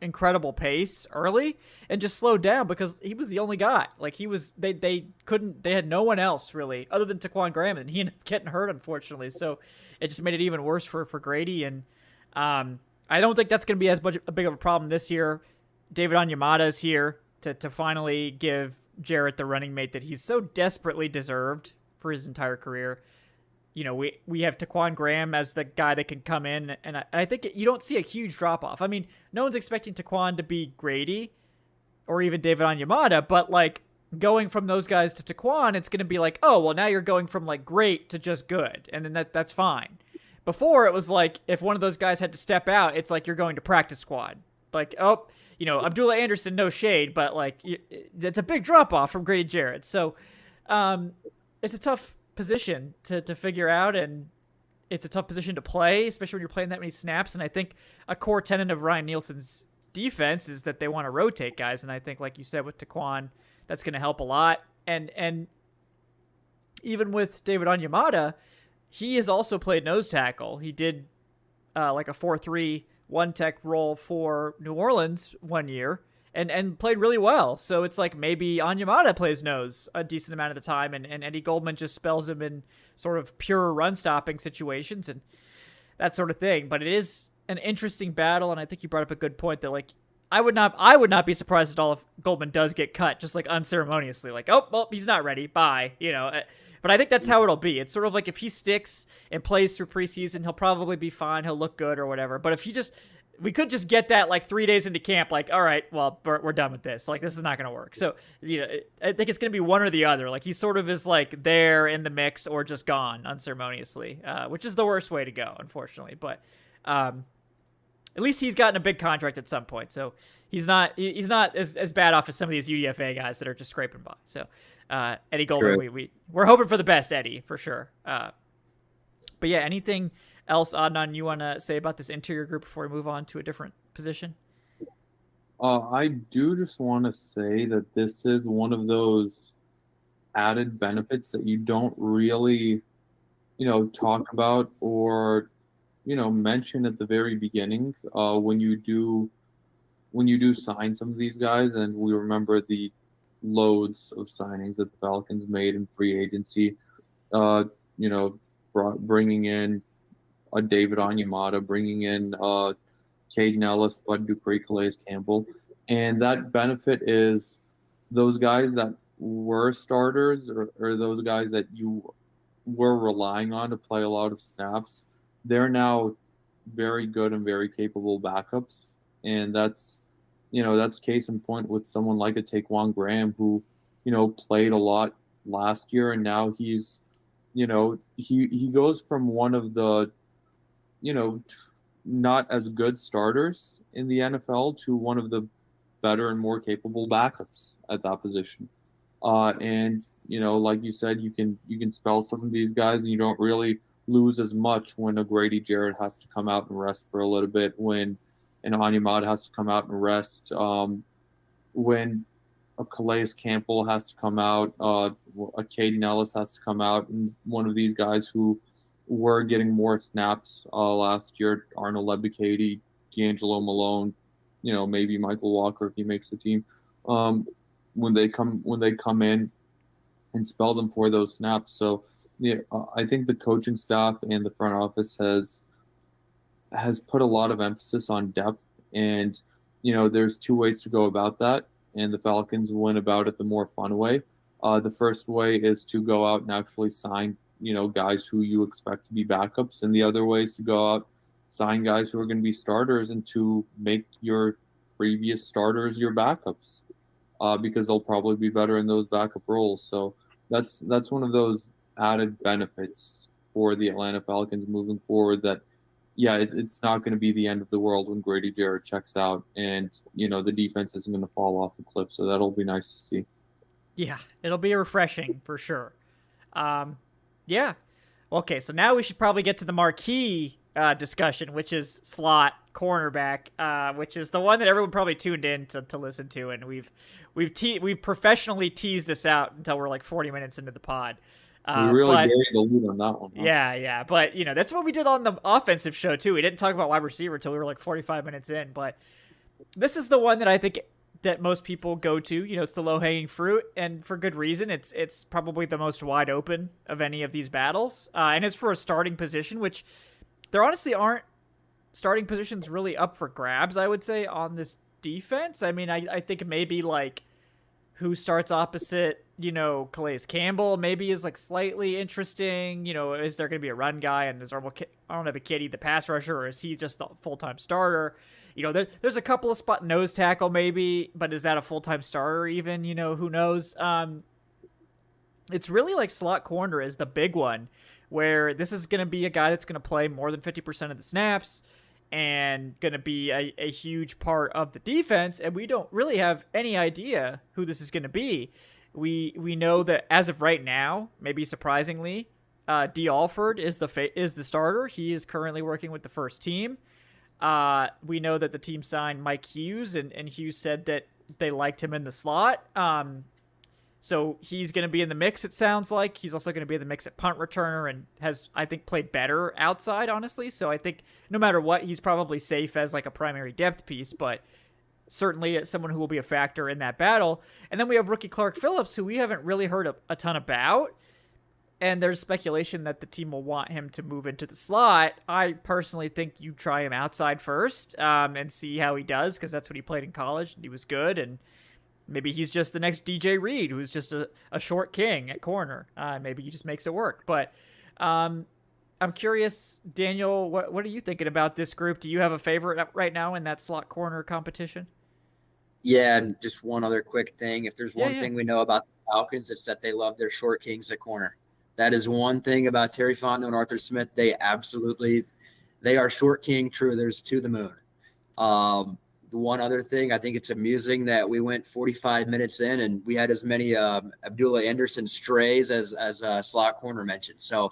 Speaker 1: incredible pace early and just slowed down because he was the only guy. Like they had no one else really other than Taquan Graham, and he ended up getting hurt, unfortunately. So it just made it even worse for Grady. And I don't think that's going to be as much a big of a problem this year. David Onyemata is here to finally give Jarrett the running mate that he's so desperately deserved for his entire career. We have Taquan Graham as the guy that can come in, and I think you don't see a huge drop-off. I mean, no one's expecting Taquan to be Grady or even David Onyemata, but, like, going from those guys to Taquan, it's going to be like, oh, well, now you're going from, like, great to just good, and then that's fine. Before, it was like, if one of those guys had to step out, it's like you're going to practice squad. Like, Abdullah Anderson, no shade, but, like, it's a big drop-off from Grady Jarrett. So, it's a tough position to figure out, and it's a tough position to play, especially when you're playing that many snaps. And I think a core tenet of Ryan Nielsen's defense is that they want to rotate guys, and I think, like you said, with Taquan, that's going to help a lot. And even with David Onyemata, he has also played nose tackle. He did like a 4-3 one-tech role for New Orleans one year, and played really well. So it's like maybe Onyemata plays nose a decent amount of the time, and Eddie Goldman just spells him in sort of pure run-stopping situations and that sort of thing. But it is an interesting battle, and I think you brought up a good point that, like, I would not be surprised at all if Goldman does get cut, just like unceremoniously, like, oh, well, he's not ready, bye, But I think that's how it'll be. It's sort of like if he sticks and plays through preseason, he'll probably be fine, he'll look good or whatever. But if we could just get that like 3 days into camp, like, all right, well, we're done with this. Like, this is not going to work. So, I think it's going to be one or the other. Like, he sort of is like there in the mix or just gone unceremoniously, which is the worst way to go, unfortunately. But at least he's gotten a big contract at some point. So he's not as bad off as some of these UDFA guys that are just scraping by. So Eddie Goldman, we're hoping for the best, Eddie, for sure. But yeah, anything else, Adnan, you want to say about this interior group before we move on to a different position?
Speaker 2: I do just want to say that this is one of those added benefits that you don't really, talk about or, mention at the very beginning when you do sign some of these guys. And we remember the loads of signings that the Falcons made in free agency, bringing in a David Onyemata, bringing in Caden Ellis, Bud Dupree, Calais Campbell. And that benefit is those guys that were starters or those guys that you were relying on to play a lot of snaps, they're now very good and very capable backups. And that's case in point with someone like a Taquan Graham who, played a lot last year, and now he's, he goes from one of the, not as good starters in the NFL to one of the better and more capable backups at that position. And, like you said, you can spell some of these guys and you don't really lose as much when a Grady Jarrett has to come out and rest for a little bit, when an Onyemata has to come out and rest, when a Calais Campbell has to come out, a Caden Ellis has to come out, and one of these guys who were getting more snaps last year, Arnold Lebicady, D'Angelo Malone, maybe Michael Walker if he makes the team. When they come in and spell them for those snaps. So I think the coaching staff and the front office has put a lot of emphasis on depth, and there's two ways to go about that, and the Falcons went about it the more fun way. The first way is to go out and actually sign guys who you expect to be backups, and the other way is to go out, sign guys who are going to be starters, and to make your previous starters your backups, because they'll probably be better in those backup roles. So that's one of those added benefits for the Atlanta Falcons moving forward, that it's not going to be the end of the world when Grady Jarrett checks out, and the defense isn't going to fall off the cliff. So that'll be nice to see.
Speaker 1: Yeah, it'll be refreshing for sure. Yeah. Okay, so now we should probably get to the marquee discussion, which is slot cornerback, which is the one that everyone probably tuned in to listen to, and we've professionally teased this out until we're like 40 minutes into the pod.
Speaker 2: We really buried the lead on that one. Huh?
Speaker 1: Yeah, but that's what we did on the offensive show too. We didn't talk about wide receiver until we were like 45 minutes in, but this is the one that I think that most people go to. It's the low-hanging fruit, and for good reason. It's probably the most wide open of any of these battles, and it's for a starting position, which there honestly aren't starting positions really up for grabs, I would say, on this defense. I mean, I think maybe like who starts opposite, Calais Campbell maybe is like slightly interesting. Is there going to be a run guy, and is Arnold Ebiketie the pass rusher, or is he just the full-time starter? There's a couple of spot nose tackle maybe, but is that a full-time starter even? Who knows? It's really like slot corner is the big one, where this is going to be a guy that's going to play more than 50% of the snaps and going to be a huge part of the defense, and we don't really have any idea who this is going to be. We know that as of right now, maybe surprisingly, D. Alford is the starter. He is currently working with the first team. We know that the team signed Mike Hughes, and Hughes said that they liked him in the slot. So he's going to be in the mix, it sounds like. He's also going to be in the mix at punt returner, and has, I think, played better outside, honestly. So I think no matter what, he's probably safe as like a primary depth piece, but certainly as someone who will be a factor in that battle. And then we have rookie Clark Phillips, who we haven't really heard a ton about. And there's speculation that the team will want him to move into the slot. I personally think you try him outside first, and see how he does, because that's what he played in college, and he was good. And maybe he's just the next DJ Reed, who's just a short king at corner. Maybe he just makes it work. But I'm curious, Daniel, what are you thinking about this group? Do you have a favorite right now in that slot corner competition?
Speaker 3: Yeah, and just one other quick thing. If there's one thing we know about the Falcons, it's that they love their short kings at corner. That is one thing about Terry Fontenot and Arthur Smith. They are short king truthers to the moon. The one other thing, I think it's amusing that we went 45 minutes in and we had as many Abdullah Anderson strays as slot corner mentioned. So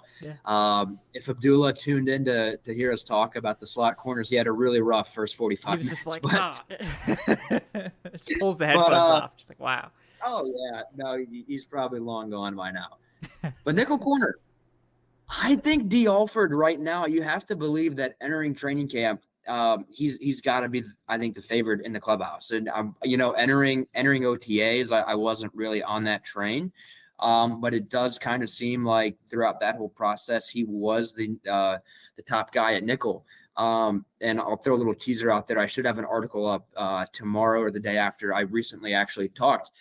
Speaker 3: if Abdullah tuned in to hear us talk about the slot corners, he had a really rough first 45 minutes. He was
Speaker 1: just like, just pulls the headphones off. Just like, wow.
Speaker 3: Oh, yeah. No, he's probably long gone by now. But nickel corner, I think D. Alford right now, you have to believe that entering training camp, he's got to be, I think, the favorite in the clubhouse. And entering OTAs, I wasn't really on that train, but it does kind of seem like throughout that whole process, he was the top guy at nickel. And I'll throw a little teaser out there. I should have an article up tomorrow or the day after. I recently actually talked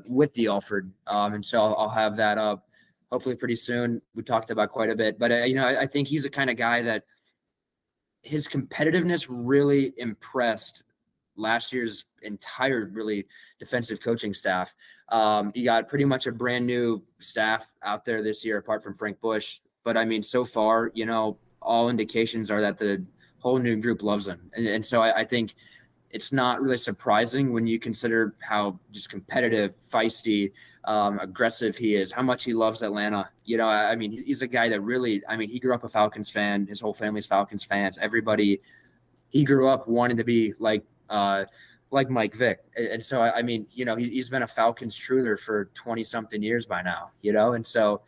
Speaker 3: with D. Alford, and so I'll have that up hopefully pretty soon. We talked about quite a bit, but I think he's the kind of guy that his competitiveness really impressed last year's entire really defensive coaching staff. You got pretty much a brand new staff out there this year, apart from Frank Bush. But I mean, so far, all indications are that the whole new group loves him. And so I think it's not really surprising when you consider how just competitive, feisty, aggressive he is, how much he loves Atlanta. I mean, he's a guy that really, he grew up a Falcons fan. His whole family's Falcons fans. Everybody, he grew up wanting to be like like Mike Vick. And so, I mean, he's been a Falcons truther for 20-something years by now, and so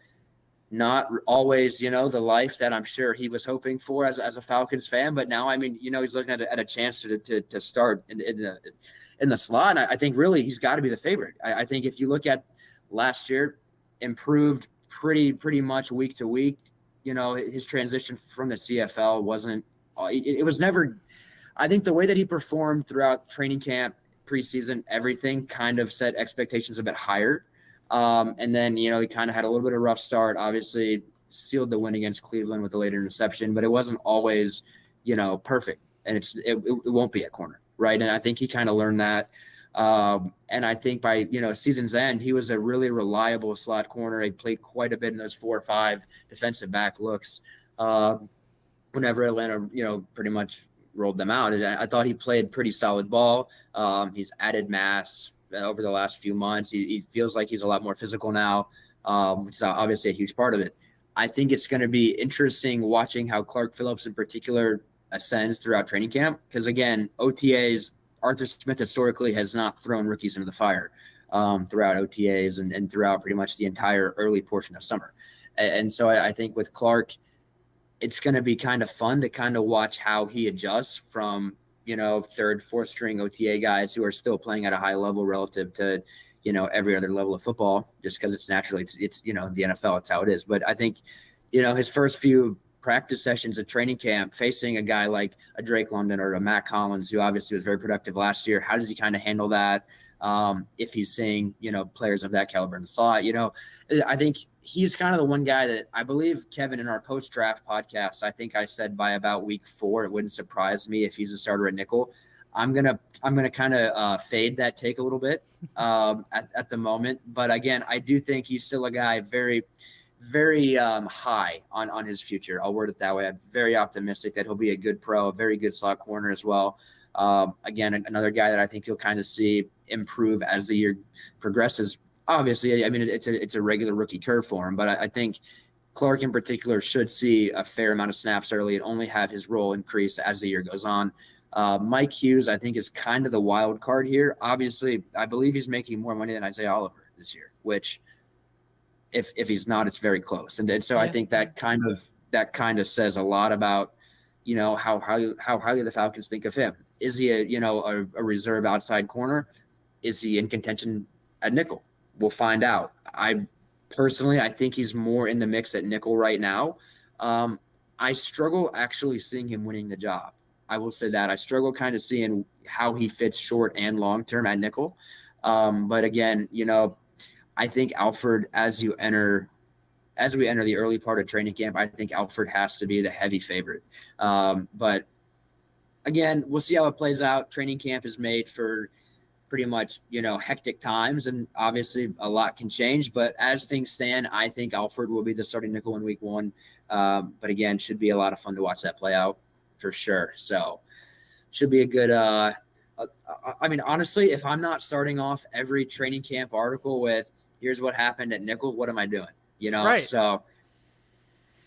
Speaker 3: not always, the life that I'm sure he was hoping for as a Falcons fan. But now, I mean, he's looking at a chance to start in the slot. And I think really he's got to be the favorite. I think if you look at last year, improved pretty much week to week. His transition from the CFL wasn't – it was never – I think the way that he performed throughout training camp, preseason, everything kind of set expectations a bit higher. And then, he kind of had a little bit of a rough start, obviously sealed the win against Cleveland with the late interception, but it wasn't always, perfect. And it won't be at corner, right? And I think he kind of learned that. And I think by, season's end, he was a really reliable slot corner. He played quite a bit in those 4 or 5 defensive back looks whenever Atlanta, pretty much rolled them out. And I thought he played pretty solid ball. He's added mass over the last few months. He feels like he's a lot more physical now, which is obviously a huge part of it. I think it's going to be interesting watching how Clark Phillips in particular ascends throughout training camp. Because again, OTAs, Arthur Smith historically has not thrown rookies into the fire throughout OTAs and throughout pretty much the entire early portion of summer. And so I think with Clark, it's going to be kind of fun to kind of watch how he adjusts from, 3rd, 4th string OTA guys who are still playing at a high level relative to, every other level of football, just because it's naturally, it's the NFL, it's how it is. But I think, his first few practice sessions at training camp facing a guy like a Drake London or a Matt Collins, who obviously was very productive last year, how does he kind of handle that? If he's seeing, players of that caliber in the slot, I think he's kind of the one guy that I believe, Kevin, in our post-draft podcast, I think I said by about week 4, it wouldn't surprise me if he's a starter at nickel. I'm gonna kind of fade that take a little bit at the moment. But again, I do think he's still a guy very, very high on his future. I'll word it that way. I'm very optimistic that he'll be a good pro, a very good slot corner as well. Again, another guy that I think you'll kind of see improve as the year progresses. Obviously, I mean, it's a regular rookie curve for him, but I think Clark in particular should see a fair amount of snaps early and only have his role increase as the year goes on. Mike Hughes, I think, is kind of the wild card here. Obviously, I believe he's making more money than Isaiah Oliver this year, which if he's not, it's very close. And so I think that kind of says a lot about, how highly the Falcons think of him. Is he a reserve outside corner? Is he in contention at nickel? We'll find out. I think he's more in the mix at nickel right now. I struggle actually seeing him winning the job. I will say that. I struggle kind of seeing how he fits short and long term at nickel. But again, I think Alford, as we enter the early part of training camp, I think Alford has to be the heavy favorite. But again, we'll see how it plays out. Training camp is made for pretty much, hectic times, and obviously a lot can change. But as things stand, I think Alford will be the starting nickel in week 1. But again, should be a lot of fun to watch that play out for sure. So should be a good I mean, honestly, if I'm not starting off every training camp article with here's what happened at nickel, what am I doing?
Speaker 1: Right.
Speaker 3: So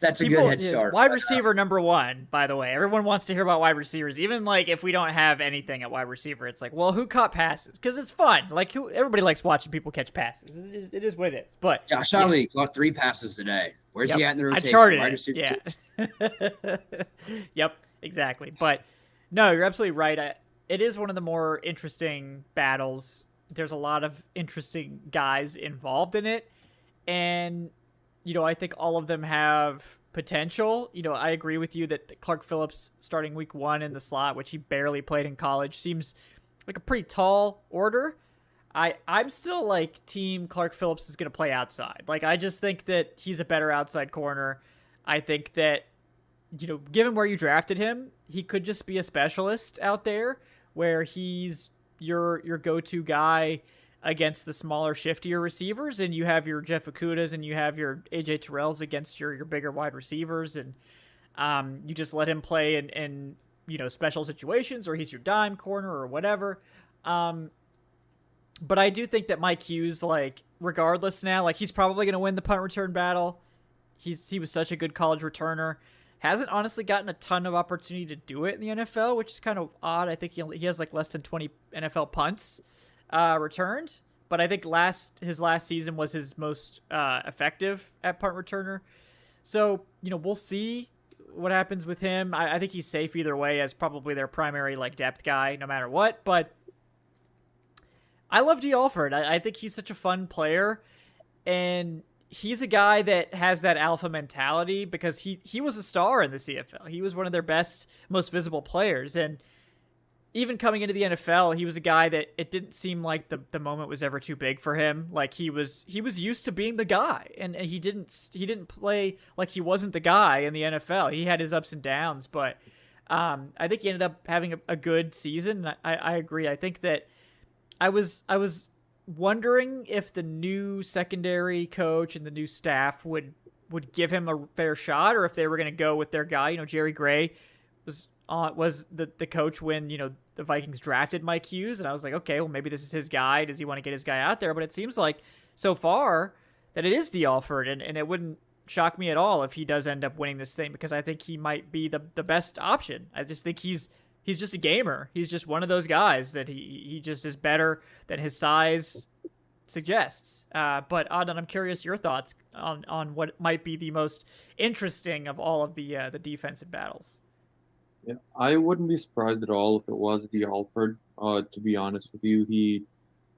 Speaker 3: that's a good head start.
Speaker 1: Wide receiver number 1, by the way. Everyone wants to hear about wide receivers. Even like if we don't have anything at wide receiver, it's like, well, who caught passes? Because it's fun. Like everybody likes watching people catch passes. It is what it is. But
Speaker 3: Josh Ali caught 3 passes today. Where's he at in the rotation?
Speaker 1: I charted it. Yeah. Yep. Exactly. But no, you're absolutely right. It is one of the more interesting battles. There's a lot of interesting guys involved in it, and I think all of them have potential. I agree with you that Clark Phillips starting week 1 in the slot, which he barely played in college, seems like a pretty tall order. I'm still like team Clark Phillips is going to play outside. Like, I just think that he's a better outside corner. I think that, given where you drafted him, he could just be a specialist out there where he's your go-to guy against the smaller, shiftier receivers, and you have your Jeff Okudas and you have your AJ Terrells against your bigger wide receivers, and you just let him play in special situations, or he's your dime corner or whatever. But I do think that Mike Hughes, like, regardless now, like, he's probably going to win the punt return battle. He was such a good college returner. hasn't honestly gotten a ton of opportunity to do it in the NFL, which is kind of odd. I think he has like less than 20 NFL punts returned, but I think his last season was his most effective at punt returner. So, we'll see what happens with him. I think he's safe either way as probably their primary like depth guy no matter what, but I love D. Alford. I think he's such a fun player, and he's a guy that has that alpha mentality because he was a star in the CFL. He was one of their best, most visible players, and even coming into the NFL, he was a guy that it didn't seem like the moment was ever too big for him. Like he was used to being the guy, and he didn't play like he wasn't the guy in the NFL. He had his ups and downs, but I think he ended up having a good season. I agree. I think that I was wondering if the new secondary coach and the new staff would give him a fair shot, or if they were going to go with their guy. Jerry Gray was the coach when the Vikings drafted Mike Hughes, and I was like, okay, well maybe this is his guy. Does he want to get his guy out there? But it seems like so far that it is D. Alford, and it wouldn't shock me at all if he does end up winning this thing, because I think he might be the best option. I just think he's just a gamer. He's just one of those guys that he just is better than his size suggests. But Adnan, I'm curious your thoughts on what might be the most interesting of all of the defensive battles.
Speaker 2: Yeah, I wouldn't be surprised at all if it was D. Alford. To be honest with you,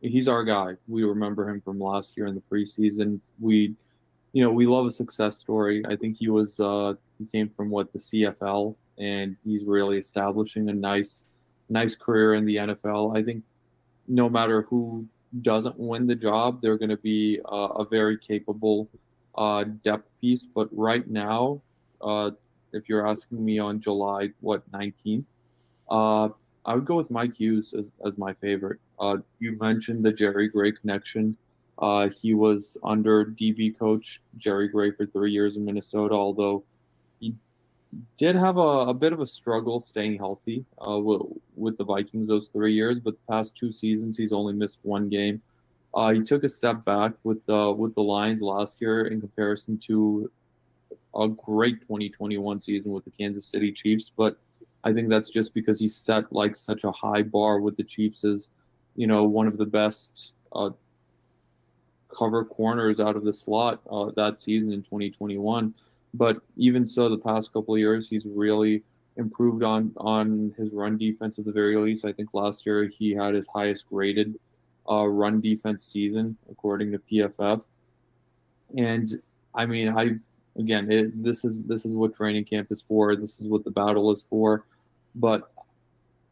Speaker 2: he's our guy. We remember him from last year in the preseason. We love a success story. I think he came from the CFL, and he's really establishing a nice career in the NFL. I think no matter who doesn't win the job, they're going to be a very capable depth piece. But right now, if you're asking me on July 19th, I would go with Mike Hughes as my favorite. You mentioned the Jerry Gray connection. He was under DB coach Jerry Gray for 3 years in Minnesota, although he did have a bit of a struggle staying healthy with the Vikings those 3 years. But the past 2 seasons, he's only missed 1 game. He took a step back with the Lions last year in comparison to a great 2021 season with the Kansas City Chiefs. But I think that's just because he set like such a high bar with the Chiefs as, one of the best cover corners out of the slot that season in 2021. But even so, the past couple of years, he's really improved on his run defense at the very least. I think last year he had his highest graded run defense season according to PFF. And I mean, this is what training camp is for. This is what the battle is for. But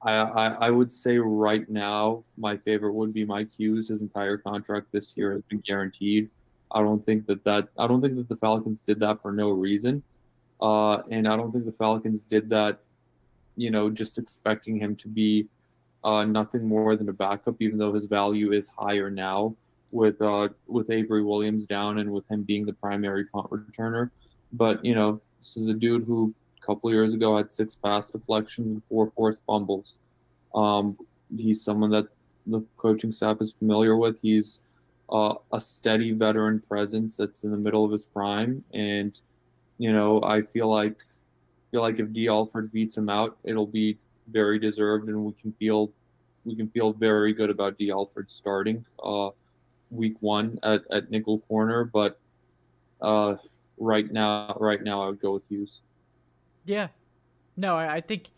Speaker 2: I would say right now my favorite would be Mike Hughes. His entire contract this year has been guaranteed. I don't think that the Falcons did that for no reason, and I don't think the Falcons did that, just expecting him to be nothing more than a backup. Even though his value is higher now with Avery Williams down and with him being the primary punt returner. But this is a dude who a couple of years ago had 6 pass deflections and 4 forced fumbles. He's someone that the coaching staff is familiar with. He's a steady veteran presence that's in the middle of his prime, and I feel like if D. Alford beats him out, it'll be very deserved, and we can feel very good about D. Alford starting week 1 at nickel corner. But right now I would go with Hughes.
Speaker 1: Yeah, no, I think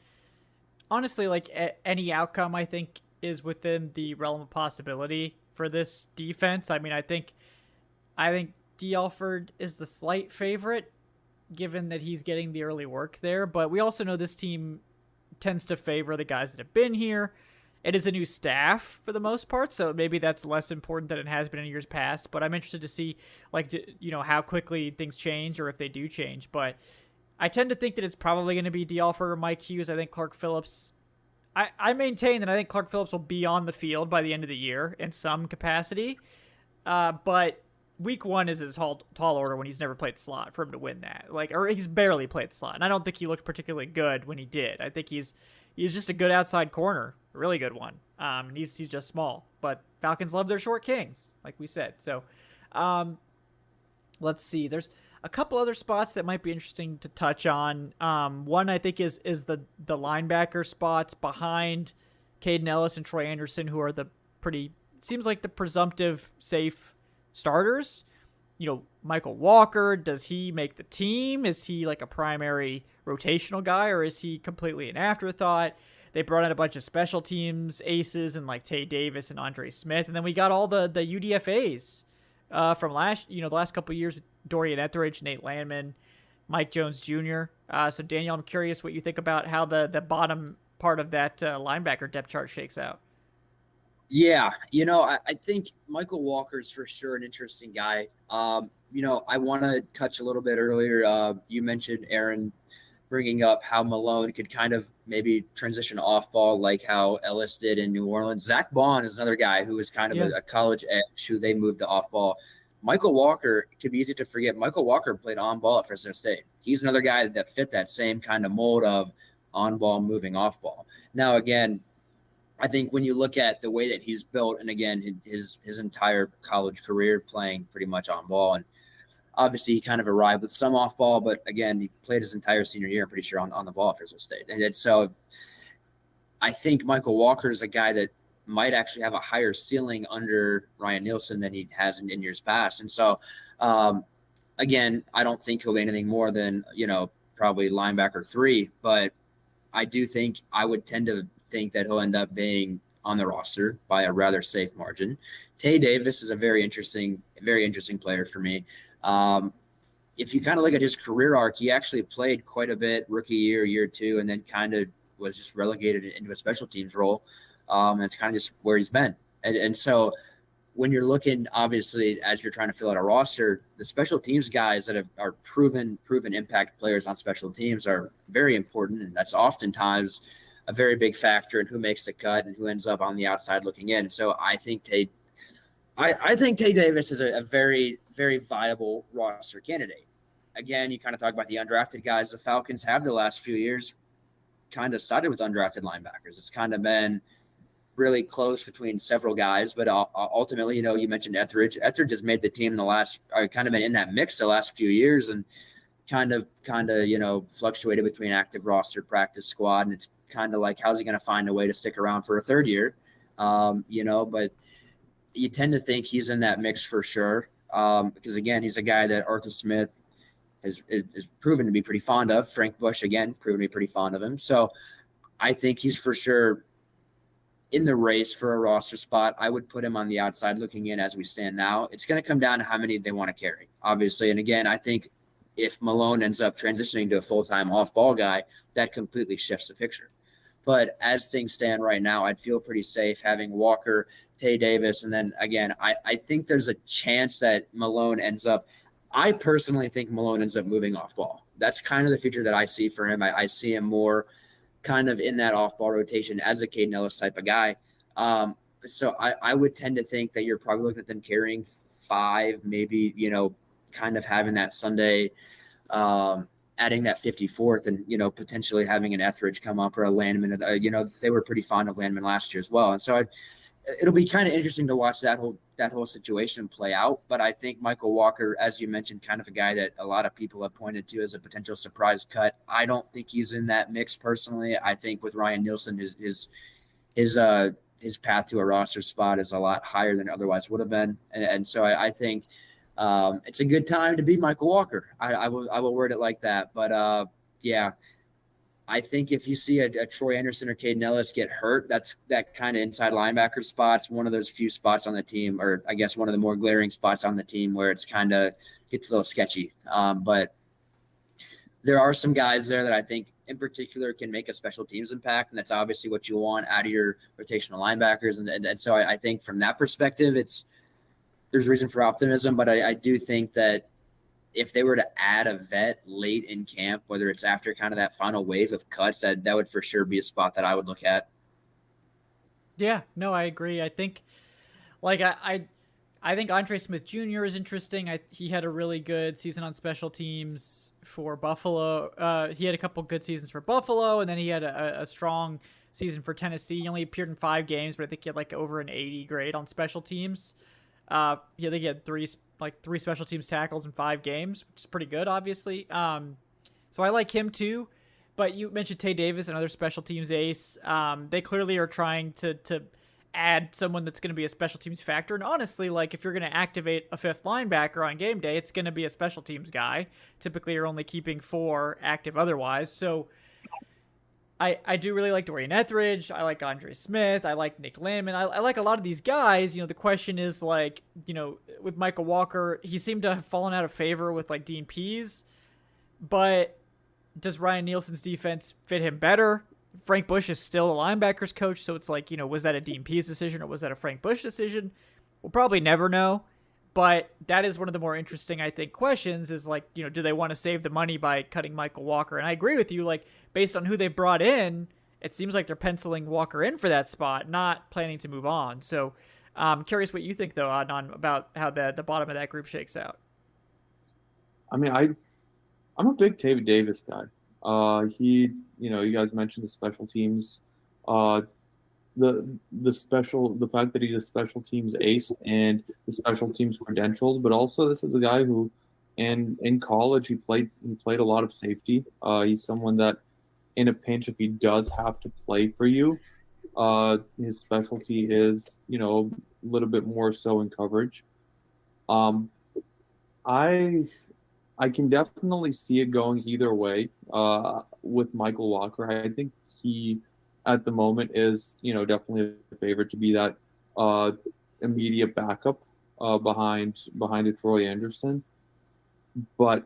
Speaker 1: honestly, like any outcome, I think is within the realm of possibility for this defense. I mean, I think D. Alford is the slight favorite, given that he's getting the early work there. But we also know this team tends to favor the guys that have been here. It is a new staff for the most part, so maybe that's less important than it has been in years past. But I'm interested to see, how quickly things change, or if they do change. But I tend to think that it's probably going to be D. Alford or Mike Hughes. I think Clark Phillips. I maintain that I think Clark Phillips will be on the field by the end of the year in some capacity. But week 1 is his tall order when he's never played slot for him to win that. Or he's barely played slot. And I don't think he looked particularly good when he did. I think he's just a good outside corner, a really good one. He's just small. But Falcons love their short kings, like we said. So let's see. A couple other spots that might be interesting to touch on. One I think is the linebacker spots behind Caden Ellis and Troy Anderson, who are the seems like the presumptive safe starters. Michael Walker, does he make the team? Is he like a primary rotational guy, or is he completely an afterthought? They brought in a bunch of special teams aces and like Tay Davis and Andre Smith, and then we got all the UDFAs from the last couple of years with Dorian Etheridge, Nate Landman, Mike Jones Jr. So Daniel, I'm curious what you think about how the bottom part of that linebacker depth chart shakes out.
Speaker 3: Yeah, I think Michael Walker's for sure an interesting guy. I want to touch a little bit earlier. You mentioned, Aaron, bringing up how Malone could kind of maybe transition off ball like how Ellis did in New Orleans. Zach Bond is another guy who was kind of a college edge who they moved to off ball. Michael Walker, it could be easy to forget. Michael Walker played on ball at Fresno State. He's another guy that fit that same kind of mold of on ball, moving off ball. Now, again, I think when you look at the way that he's built, and again, his entire college career playing pretty much on ball, and obviously he kind of arrived with some off ball, but again, he played his entire senior year, I'm pretty sure, on the ball at Fresno State. And so I think Michael Walker is a guy that might actually have a higher ceiling under Ryan Nielsen than he has in years past. And so, again, I don't think he'll be anything more than, probably linebacker 3, but I do think I would tend to think that he'll end up being on the roster by a rather safe margin. Tay Davis is a very interesting player for me. If you kind of look at his career arc, he actually played quite a bit rookie year 2, and then kind of was just relegated into a special teams role. And it's kind of just where he's been. And so when you're looking, obviously, as you're trying to fill out a roster, the special teams guys that are proven impact players on special teams are very important. And that's oftentimes a very big factor in who makes the cut and who ends up on the outside looking in. So I think Tay Davis is a very, very viable roster candidate. Again, you kind of talk about the undrafted guys. The Falcons have the last few years kind of sided with undrafted linebackers. It's kind of been really close between several guys, but ultimately, you mentioned Etheridge. Etheridge has made the team kind of been in that mix the last few years, and kind of fluctuated between active roster, practice squad, and it's kind of like, how's he going to find a way to stick around for a third year? But you tend to think he's in that mix for sure, because again, he's a guy that Arthur Smith is proven to be pretty fond of. Frank Bush, again, proven to be pretty fond of him. So I think he's for sure in the race for a roster spot. I would put him on the outside looking in as we stand now. It's going to come down to how many they want to carry, obviously. And again, I think if Malone ends up transitioning to a full-time off-ball guy, that completely shifts the picture. But as things stand right now, I'd feel pretty safe having Walker, Tay Davis, and then, again, I think there's a chance that Malone ends up – I personally think Malone ends up moving off-ball. That's kind of the future that I see for him. I see him more kind of in that off-ball rotation as a Caden Ellis type of guy. So I would tend to think that you're probably looking at them carrying 5, maybe, kind of having that Sunday adding that 54th and, potentially having an Etheridge come up or a Landman. They were pretty fond of Landman last year as well. And so it'll be kind of interesting to watch that whole situation play out. But I think Michael Walker, as you mentioned, kind of a guy that a lot of people have pointed to as a potential surprise cut. I don't think he's in that mix personally. I think with Ryan Nielsen, his path to a roster spot is a lot higher than it otherwise would have been. And so I think it's a good time to be Michael Walker. I will word it like that. But yeah, I think if you see a Troy Anderson or Caden Ellis get hurt, that kind of inside linebacker spot's one of those few spots on the team, or I guess one of the more glaring spots on the team where it's a little sketchy. But there are some guys there that I think in particular can make a special teams impact, and that's obviously what you want out of your rotational linebackers. And so I think from that perspective, there's reason for optimism, but I do think that if they were to add a vet late in camp, whether it's after kind of that final wave of cuts, that would for sure be a spot that I would look at.
Speaker 1: Yeah, no, I agree. I think I think Andre Smith Jr. is interesting. He had a really good season on special teams for Buffalo. He had a couple good seasons for Buffalo, and then he had a strong season for Tennessee. He only appeared in 5 games, but I think he had over an 80 grade on special teams. I think he had like 3 special teams tackles in 5 games, which is pretty good, obviously. So I like him too. But you mentioned Tay Davis, another special teams ace. They clearly are trying to add someone that's going to be a special teams factor. And honestly, like if you're going to activate a 5th linebacker on game day, it's going to be a special teams guy. Typically, you're only keeping 4 active otherwise. So I do really like Dorian Etheridge. I like Andre Smith. I like Nick Landman. I like a lot of these guys. The question is like, with Michael Walker, he seemed to have fallen out of favor with like Dean Pease. But does Ryan Nielsen's defense fit him better? Frank Bush is still a linebackers coach, so it's like, was that a Dean Pease decision or was that a Frank Bush decision? We'll probably never know. But that is one of the more interesting, I think, questions is like, do they want to save the money by cutting Michael Walker? And I agree with you, like, based on who they brought in, it seems like they're penciling Walker in for that spot, not planning to move on. So I'm curious what you think, though, Adnan, about how the bottom of that group shakes out.
Speaker 2: I mean, I'm a big Tay Davis guy. You guys mentioned the special teams. The fact that he's a special teams ace and the special teams credentials, but also this is a guy who, in college he played a lot of safety. He's someone that, in a pinch, if he does have to play for you, his specialty is a little bit more so in coverage. I can definitely see it going either way with Michael Walker. I think he, at the moment, is definitely a favorite to be that immediate backup behind a Troy Anderson. But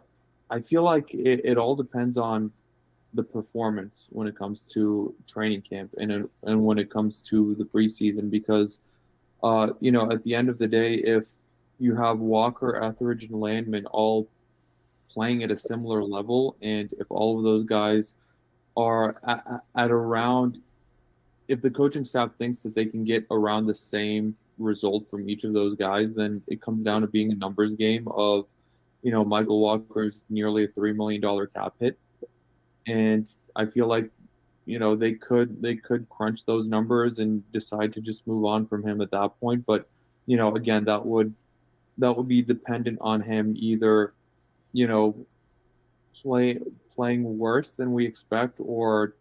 Speaker 2: I feel like it all depends on the performance when it comes to training camp and when it comes to the preseason, because at the end of the day, if you have Walker, Etheridge, and Landman all playing at a similar level, and if all of those guys are at around, if the coaching staff thinks that they can get around the same result from each of those guys, then it comes down to being a numbers game of, Michael Walker's nearly a $3 million cap hit. And I feel like, they could crunch those numbers and decide to just move on from him at that point. But, again, that would be dependent on him either, playing worse than we expect, or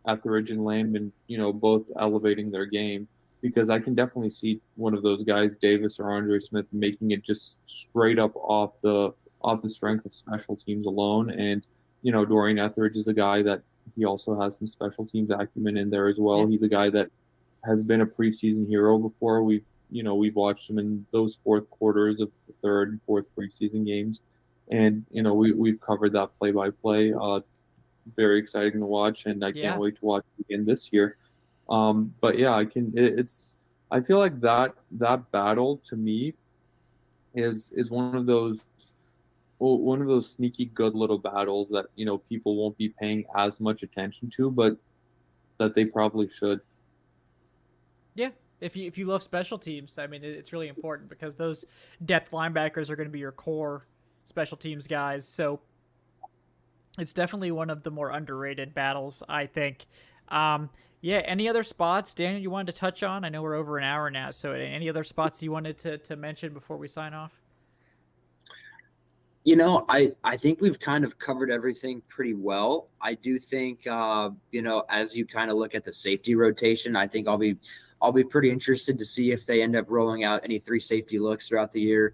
Speaker 2: Etheridge and Landman, both elevating their game, because I can definitely see one of those guys, Davis or Andre Smith, making it just straight up off the strength of special teams alone. And, Dorian Etheridge is a guy that he also has some special teams acumen in there as well. Yeah. He's a guy that has been a preseason hero before. We've watched him in those fourth quarters of the third and fourth preseason games. And, we've covered that play-by-play. Very exciting to watch, and I can't wait to watch it again this year. But yeah, I feel like that battle to me is one of those sneaky good little battles that, people won't be paying as much attention to, but that they probably should.
Speaker 1: Yeah. If you love special teams, I mean, it's really important because those depth linebackers are going to be your core special teams guys. So it's definitely one of the more underrated battles, I think. Any other spots, Daniel, you wanted to touch on? I know we're over an hour now, so any other spots you wanted to mention before we sign off?
Speaker 3: I think we've kind of covered everything pretty well. I do think, as you kind of look at the safety rotation, I think I'll be pretty interested to see if they end up rolling out any 3 safety looks throughout the year.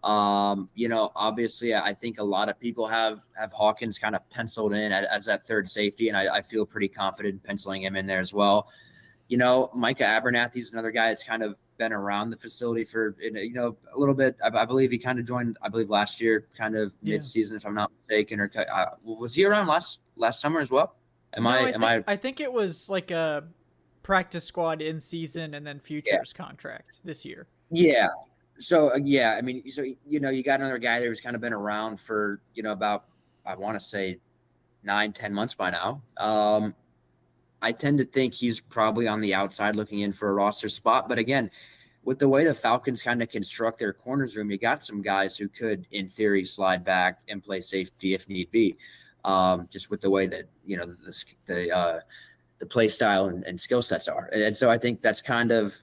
Speaker 3: Obviously I think a lot of people have Hawkins kind of penciled in as that third safety, and I feel pretty confident in penciling him in there as well. Micah Abernathy's another guy that's kind of been around the facility for, a little bit. I believe he kind of joined, last year, kind of mid-season, if I'm not mistaken, or was he around last summer as well?
Speaker 1: I think it was like a practice squad in season and then futures contract this year.
Speaker 3: Yeah. So, you got another guy who's kind of been around for, about, I want to say 9-10 months by now. I tend to think he's probably on the outside looking in for a roster spot. But again, with the way the Falcons kind of construct their corners room, you got some guys who could, in theory, slide back and play safety if need be. Just with the way that, the play style and skill sets are. And so I think that's kind of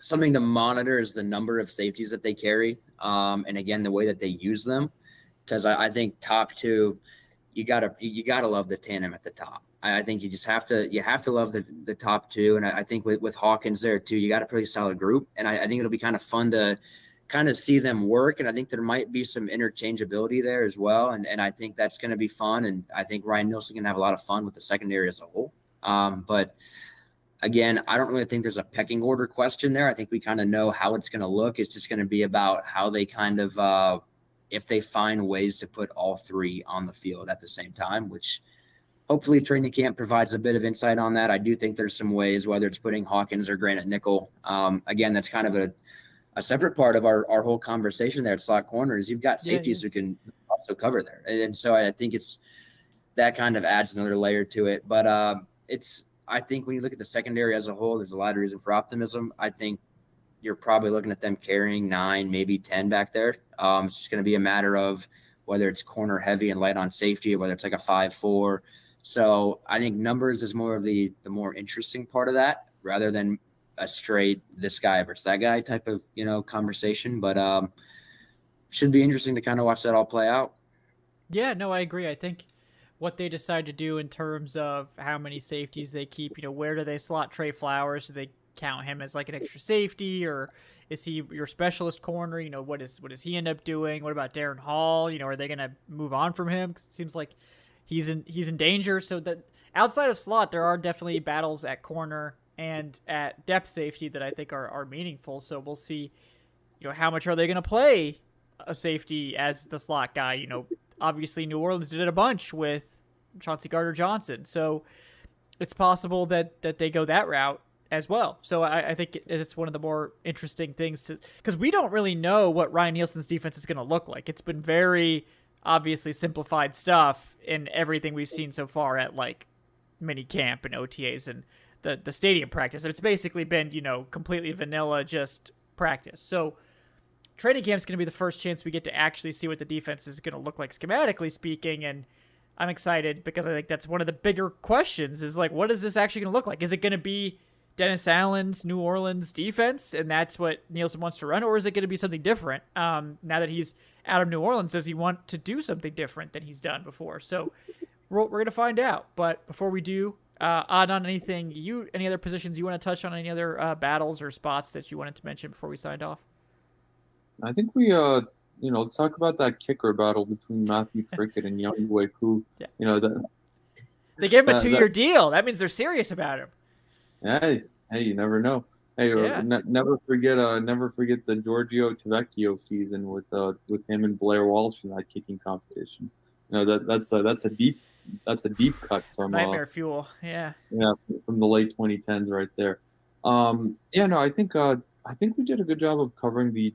Speaker 3: something to monitor is the number of safeties that they carry. And again, the way that they use them, because I think top two, you gotta love the tandem at the top. I think you have to love the top two. And I think with Hawkins there too, you got a pretty solid group. And I think it'll be kind of fun to kind of see them work. And I think there might be some interchangeability there as well. And I think that's going to be fun. And I think Ryan Nielsen can have a lot of fun with the secondary as a whole. But again, I don't really think there's a pecking order question there. I think we kind of know how it's going to look. It's just going to be about how they kind of, if they find ways to put all three on the field at the same time, which hopefully training camp provides a bit of insight on that. I do think there's some ways, whether it's putting Hawkins or Grant at nickel. Again, that's kind of a separate part of our whole conversation there at slot corners. You've got safeties who can also cover there. And so I think that kind of adds another layer to it. But I think when you look at the secondary as a whole, there's a lot of reason for optimism. I think you're probably looking at them carrying 9, maybe 10 back there. It's just going to be a matter of whether it's corner heavy and light on safety, or whether it's like a 5-4. So I think numbers is more of the more interesting part of that, rather than a straight this guy versus that guy type of, conversation. But should be interesting to kind of watch that all play out.
Speaker 1: Yeah, no, I agree. I think what they decide to do in terms of how many safeties they keep, where do they slot Trey Flowers? Do they count him as like an extra safety, or is he your specialist corner? What does he end up doing? What about Darren Hall? Are they going to move on from him? 'Cause it seems like he's in danger. So that outside of slot, there are definitely battles at corner and at depth safety that I think are meaningful. So we'll see, how much are they going to play a safety as the slot guy? Obviously New Orleans did it a bunch with Chauncey Gardner-Johnson. So it's possible that they go that route as well. So I think it's one of the more interesting things, because we don't really know what Ryan Nielsen's defense is going to look like. It's been very obviously simplified stuff in everything we've seen so far at like mini camp and OTAs and the stadium practice. It's basically been, completely vanilla, just practice. So training camp is going to be the first chance we get to actually see what the defense is going to look like schematically speaking. And I'm excited because I think that's one of the bigger questions is like, what is this actually going to look like? Is it going to be Dennis Allen's New Orleans defense, and that's what Nielsen wants to run, or is it going to be something different? Now that he's out of New Orleans, does he want to do something different than he's done before? So we're going to find out. But before we do, Adnan, any other positions you want to touch on, any other battles or spots that you wanted to mention before we signed off?
Speaker 2: I think we, let's talk about that kicker battle between Matthew Trickett and Younghoe Koo.
Speaker 1: Yeah. They gave him a 2-year deal. That means they're serious about him.
Speaker 2: Hey, you never know. Hey,
Speaker 1: yeah.
Speaker 2: Never forget the Giorgio Tavecchio season with him and Blair Walsh in that kicking competition. That's a deep cut from
Speaker 1: nightmare fuel. Yeah.
Speaker 2: Yeah, from the late 2010s right there. I think we did a good job of covering the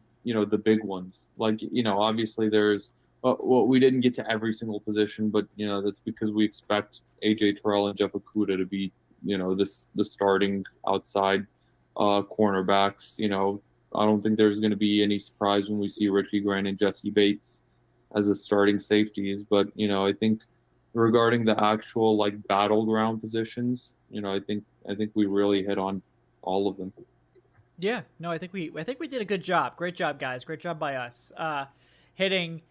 Speaker 2: big ones. Like, obviously there's we didn't get to every single position, but that's because we expect AJ Terrell and Jeff Okudah to be the starting outside cornerbacks. I don't think there's going to be any surprise when we see Richie Grant and Jesse Bates as the starting safeties. But I think regarding the actual like battleground positions, I think we really hit on all of them.
Speaker 1: Yeah, no, I think we did a good job. Great job, guys. Great job by us. Hitting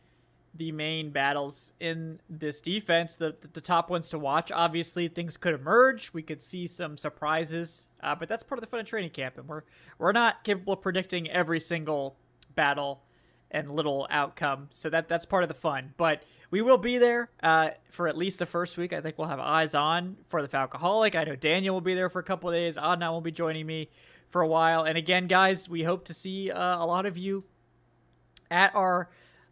Speaker 1: the main battles in this defense, the top ones to watch. Obviously, things could emerge. We could see some surprises, but that's part of the fun of training camp, and we're not capable of predicting every single battle and little outcome. So that's part of the fun. But we will be there for at least the first week. I think we'll have eyes on for the Falcoholic. I know Daniel will be there for a couple of days. Adnan will be joining me for a while. And again, guys, we hope to see a lot of you at our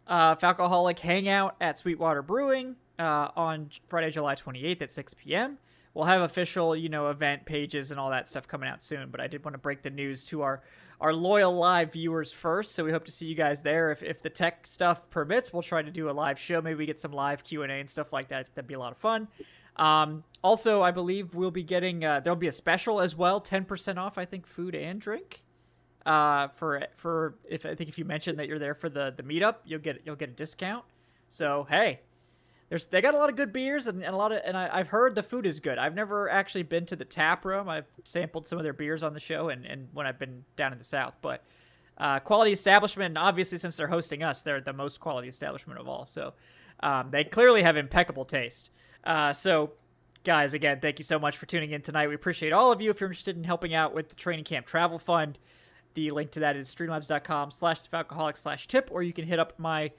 Speaker 1: Falcoholic hangout at Sweetwater Brewing on Friday, July 28th at 6 p.m. We'll have official, event pages and all that stuff coming out soon, but I did want to break the news to our loyal live viewers first, so we hope to see you guys there. If the tech stuff permits, we'll try to do a live show. Maybe we get some live Q&A and stuff like that. That'd be a lot of fun. Also, I believe we'll be getting, there'll be a special as well, 10% off, I think, food and drink. If you mention that you're there for the meetup, you'll get a discount. So, hey, they got a lot of good beers and I've heard the food is good. I've never actually been to the tap room. I've sampled some of their beers on the show and when I've been down in the South, but quality establishment, and obviously since they're hosting us, they're the most quality establishment of all. So they clearly have impeccable taste. So guys, again, thank you so much for tuning in tonight. We appreciate all of you. If you're interested in helping out with the training camp travel fund, the link to that is streamlabs.com/Falcoholic/tip, or you can hit up my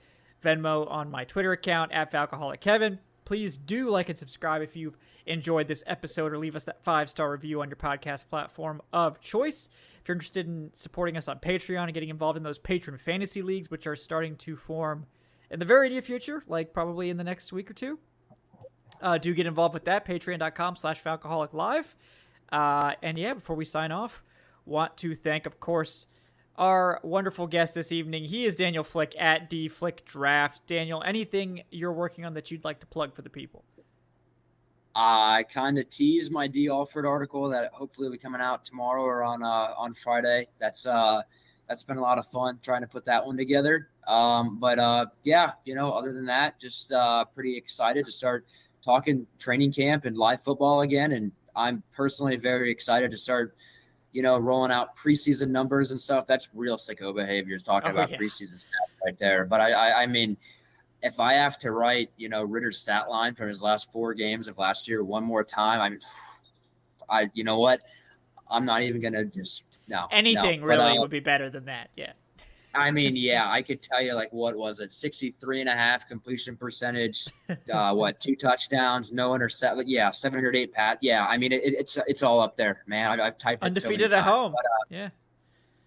Speaker 1: Venmo on my Twitter account at FalcoholicKevin. Please do like and subscribe if you've enjoyed this episode, or leave us that 5-star review on your podcast platform of choice. If you're interested in supporting us on Patreon and getting involved in those patron fantasy leagues, which are starting to form in the very near future, like probably in the next week or two, do get involved with that. Patreon.com/FalcoholicLive. And yeah, before we sign off, want to thank, of course, our wonderful guest this evening. He is Daniel Flick at DFlickDraft. Daniel, anything you're working on that you'd like to plug for the people?
Speaker 3: I kind of teased my D. Alford article that hopefully will be coming out tomorrow or on Friday. That's been a lot of fun trying to put that one together. Yeah, other than that, just pretty excited to start talking training camp and live football again. And I'm personally very excited to start rolling out preseason numbers and stuff. That's real sicko behavior, talking about preseason stats right there. But I mean, if I have to write, Ritter's stat line from his last 4 games of last year one more time, you know what? I'm not even going to
Speaker 1: really would be better than that. Yeah.
Speaker 3: I mean, yeah, I could tell you, like, what was it? 63.5 completion percentage, 2 touchdowns, no intercept. Yeah, 708 pat. Yeah, I mean, it's all up there, man. I've typed it
Speaker 1: undefeated
Speaker 3: so many
Speaker 1: at
Speaker 3: times,
Speaker 1: home.
Speaker 3: But,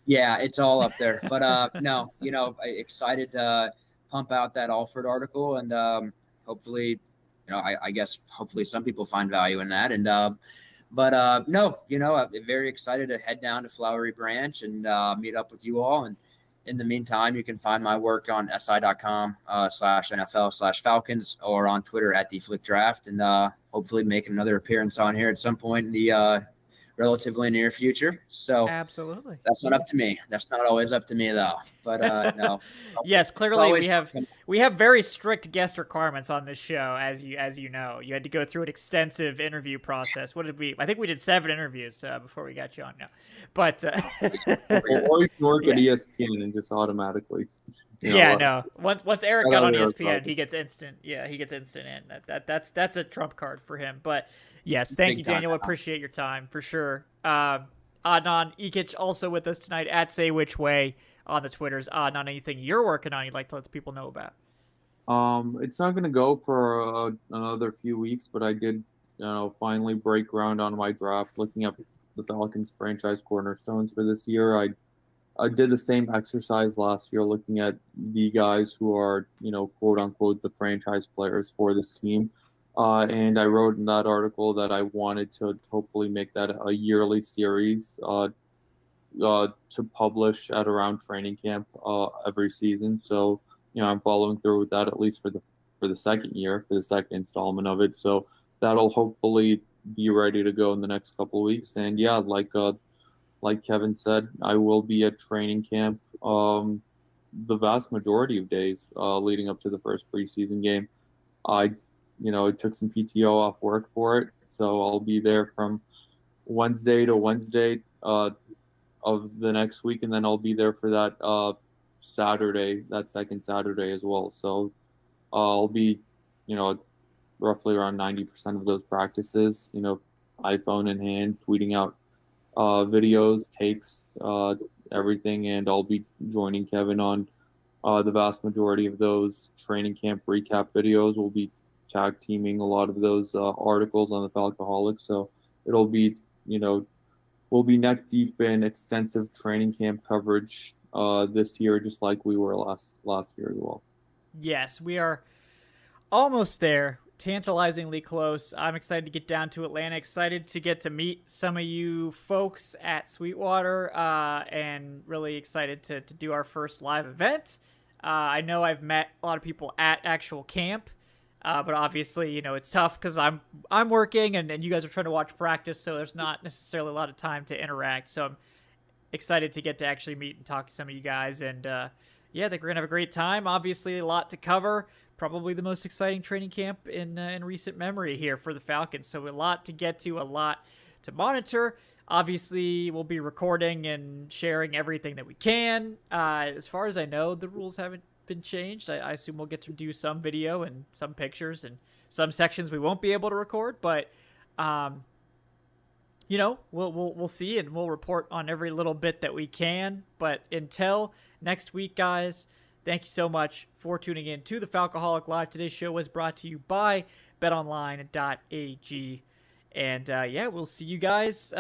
Speaker 1: yeah,
Speaker 3: it's all up there. But no, excited to pump out that Alford article, and hopefully, I guess hopefully some people find value in that. And no, I'm very excited to head down to Flowery Branch and meet up with you all. And in the meantime, you can find my work on si.com/NFL/Falcons or on Twitter at DFlickDraft, and hopefully make another appearance on here at some point in the relatively near future. So
Speaker 1: absolutely,
Speaker 3: that's not up to me. That's not always up to me, though. But no.
Speaker 1: Yes, clearly we have very strict guest requirements on this show, as you know. You had to go through an extensive interview process. What did we? I think we did 7 interviews before we got you on now. But
Speaker 2: or you can work at ESPN and just automatically.
Speaker 1: No. Once Eric got on ESPN, he gets instant. Yeah, he gets instant in. That's a trump card for him. But yes, thank you, Daniel. Appreciate your time for sure. Adnan Ikic also with us tonight at Say Which Way on the Twitters. Adnan, anything you're working on you'd like to let the people know about?
Speaker 2: It's not going to go for another few weeks, but I did, finally break ground on my draft, looking up the Falcons franchise cornerstones for this year. I did the same exercise last year, looking at the guys who are, quote unquote, the franchise players for this team. And I wrote in that article that I wanted to hopefully make that a yearly series to publish at around training camp every season. So, I'm following through with that, at least for the second year, for the second installment of it. So that'll hopefully be ready to go in the next couple of weeks. And yeah, like Kevin said, I will be at training camp the vast majority of days leading up to the first preseason game. I took some PTO off work for it, so I'll be there from Wednesday to Wednesday of the next week, and then I'll be there for that second Saturday as well. So I'll be, roughly around 90% of those practices, iPhone in hand, tweeting out videos, takes, everything, and I'll be joining Kevin on the vast majority of those training camp recap videos. We'll be tag teaming a lot of those articles on the Falcoholic, so it'll be, we'll be neck deep in extensive training camp coverage this year, just like we were last year as well.
Speaker 1: Yes, we are almost there. Tantalizingly close. I'm excited to get down to Atlanta, excited to get to meet some of you folks at Sweetwater, and really excited to do our first live event. I know I've met a lot of people at actual camp, but obviously, it's tough because I'm working and you guys are trying to watch practice, so there's not necessarily a lot of time to interact. So I'm excited to get to actually meet and talk to some of you guys, and I think we're gonna have a great time. Obviously, a lot to cover. probably the most exciting training camp in recent memory here for the Falcons. So a lot to get to, a lot to monitor. Obviously, we'll be recording and sharing everything that we can. As far as I know, the rules haven't been changed. I assume we'll get to do some video and some pictures, and some sections we won't be able to record. But we'll see, and we'll report on every little bit that we can. But until next week, guys, thank you so much for tuning in to the Falcoholic Live. Today's show was brought to you by BetOnline.ag. And we'll see you guys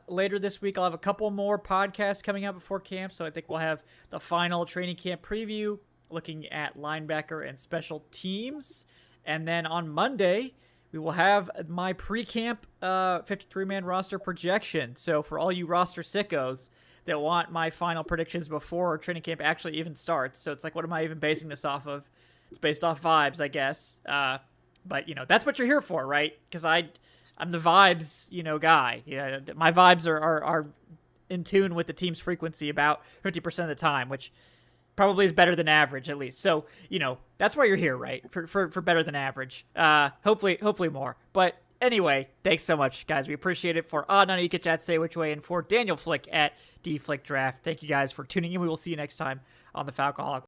Speaker 1: later this week. I'll have a couple more podcasts coming out before camp, so I think we'll have the final training camp preview looking at linebacker and special teams. And then on Monday, we will have my pre-camp 53-man roster projection. So for all you roster sickos that want my final predictions before training camp actually even starts, so it's like, what am I even basing this off of? It's based off vibes, I guess. But, that's what you're here for, right? Because I'm the vibes, guy. Yeah, my vibes are in tune with the team's frequency about 50% of the time, which probably is better than average, at least. So, that's why you're here, right? For better than average. Hopefully more. But anyway, thanks so much, guys. We appreciate it. For Adnan, Ikic at Say Which Way, and for Daniel Flick at DFlickDraft. Thank you guys for tuning in. We will see you next time on the Falcoholic.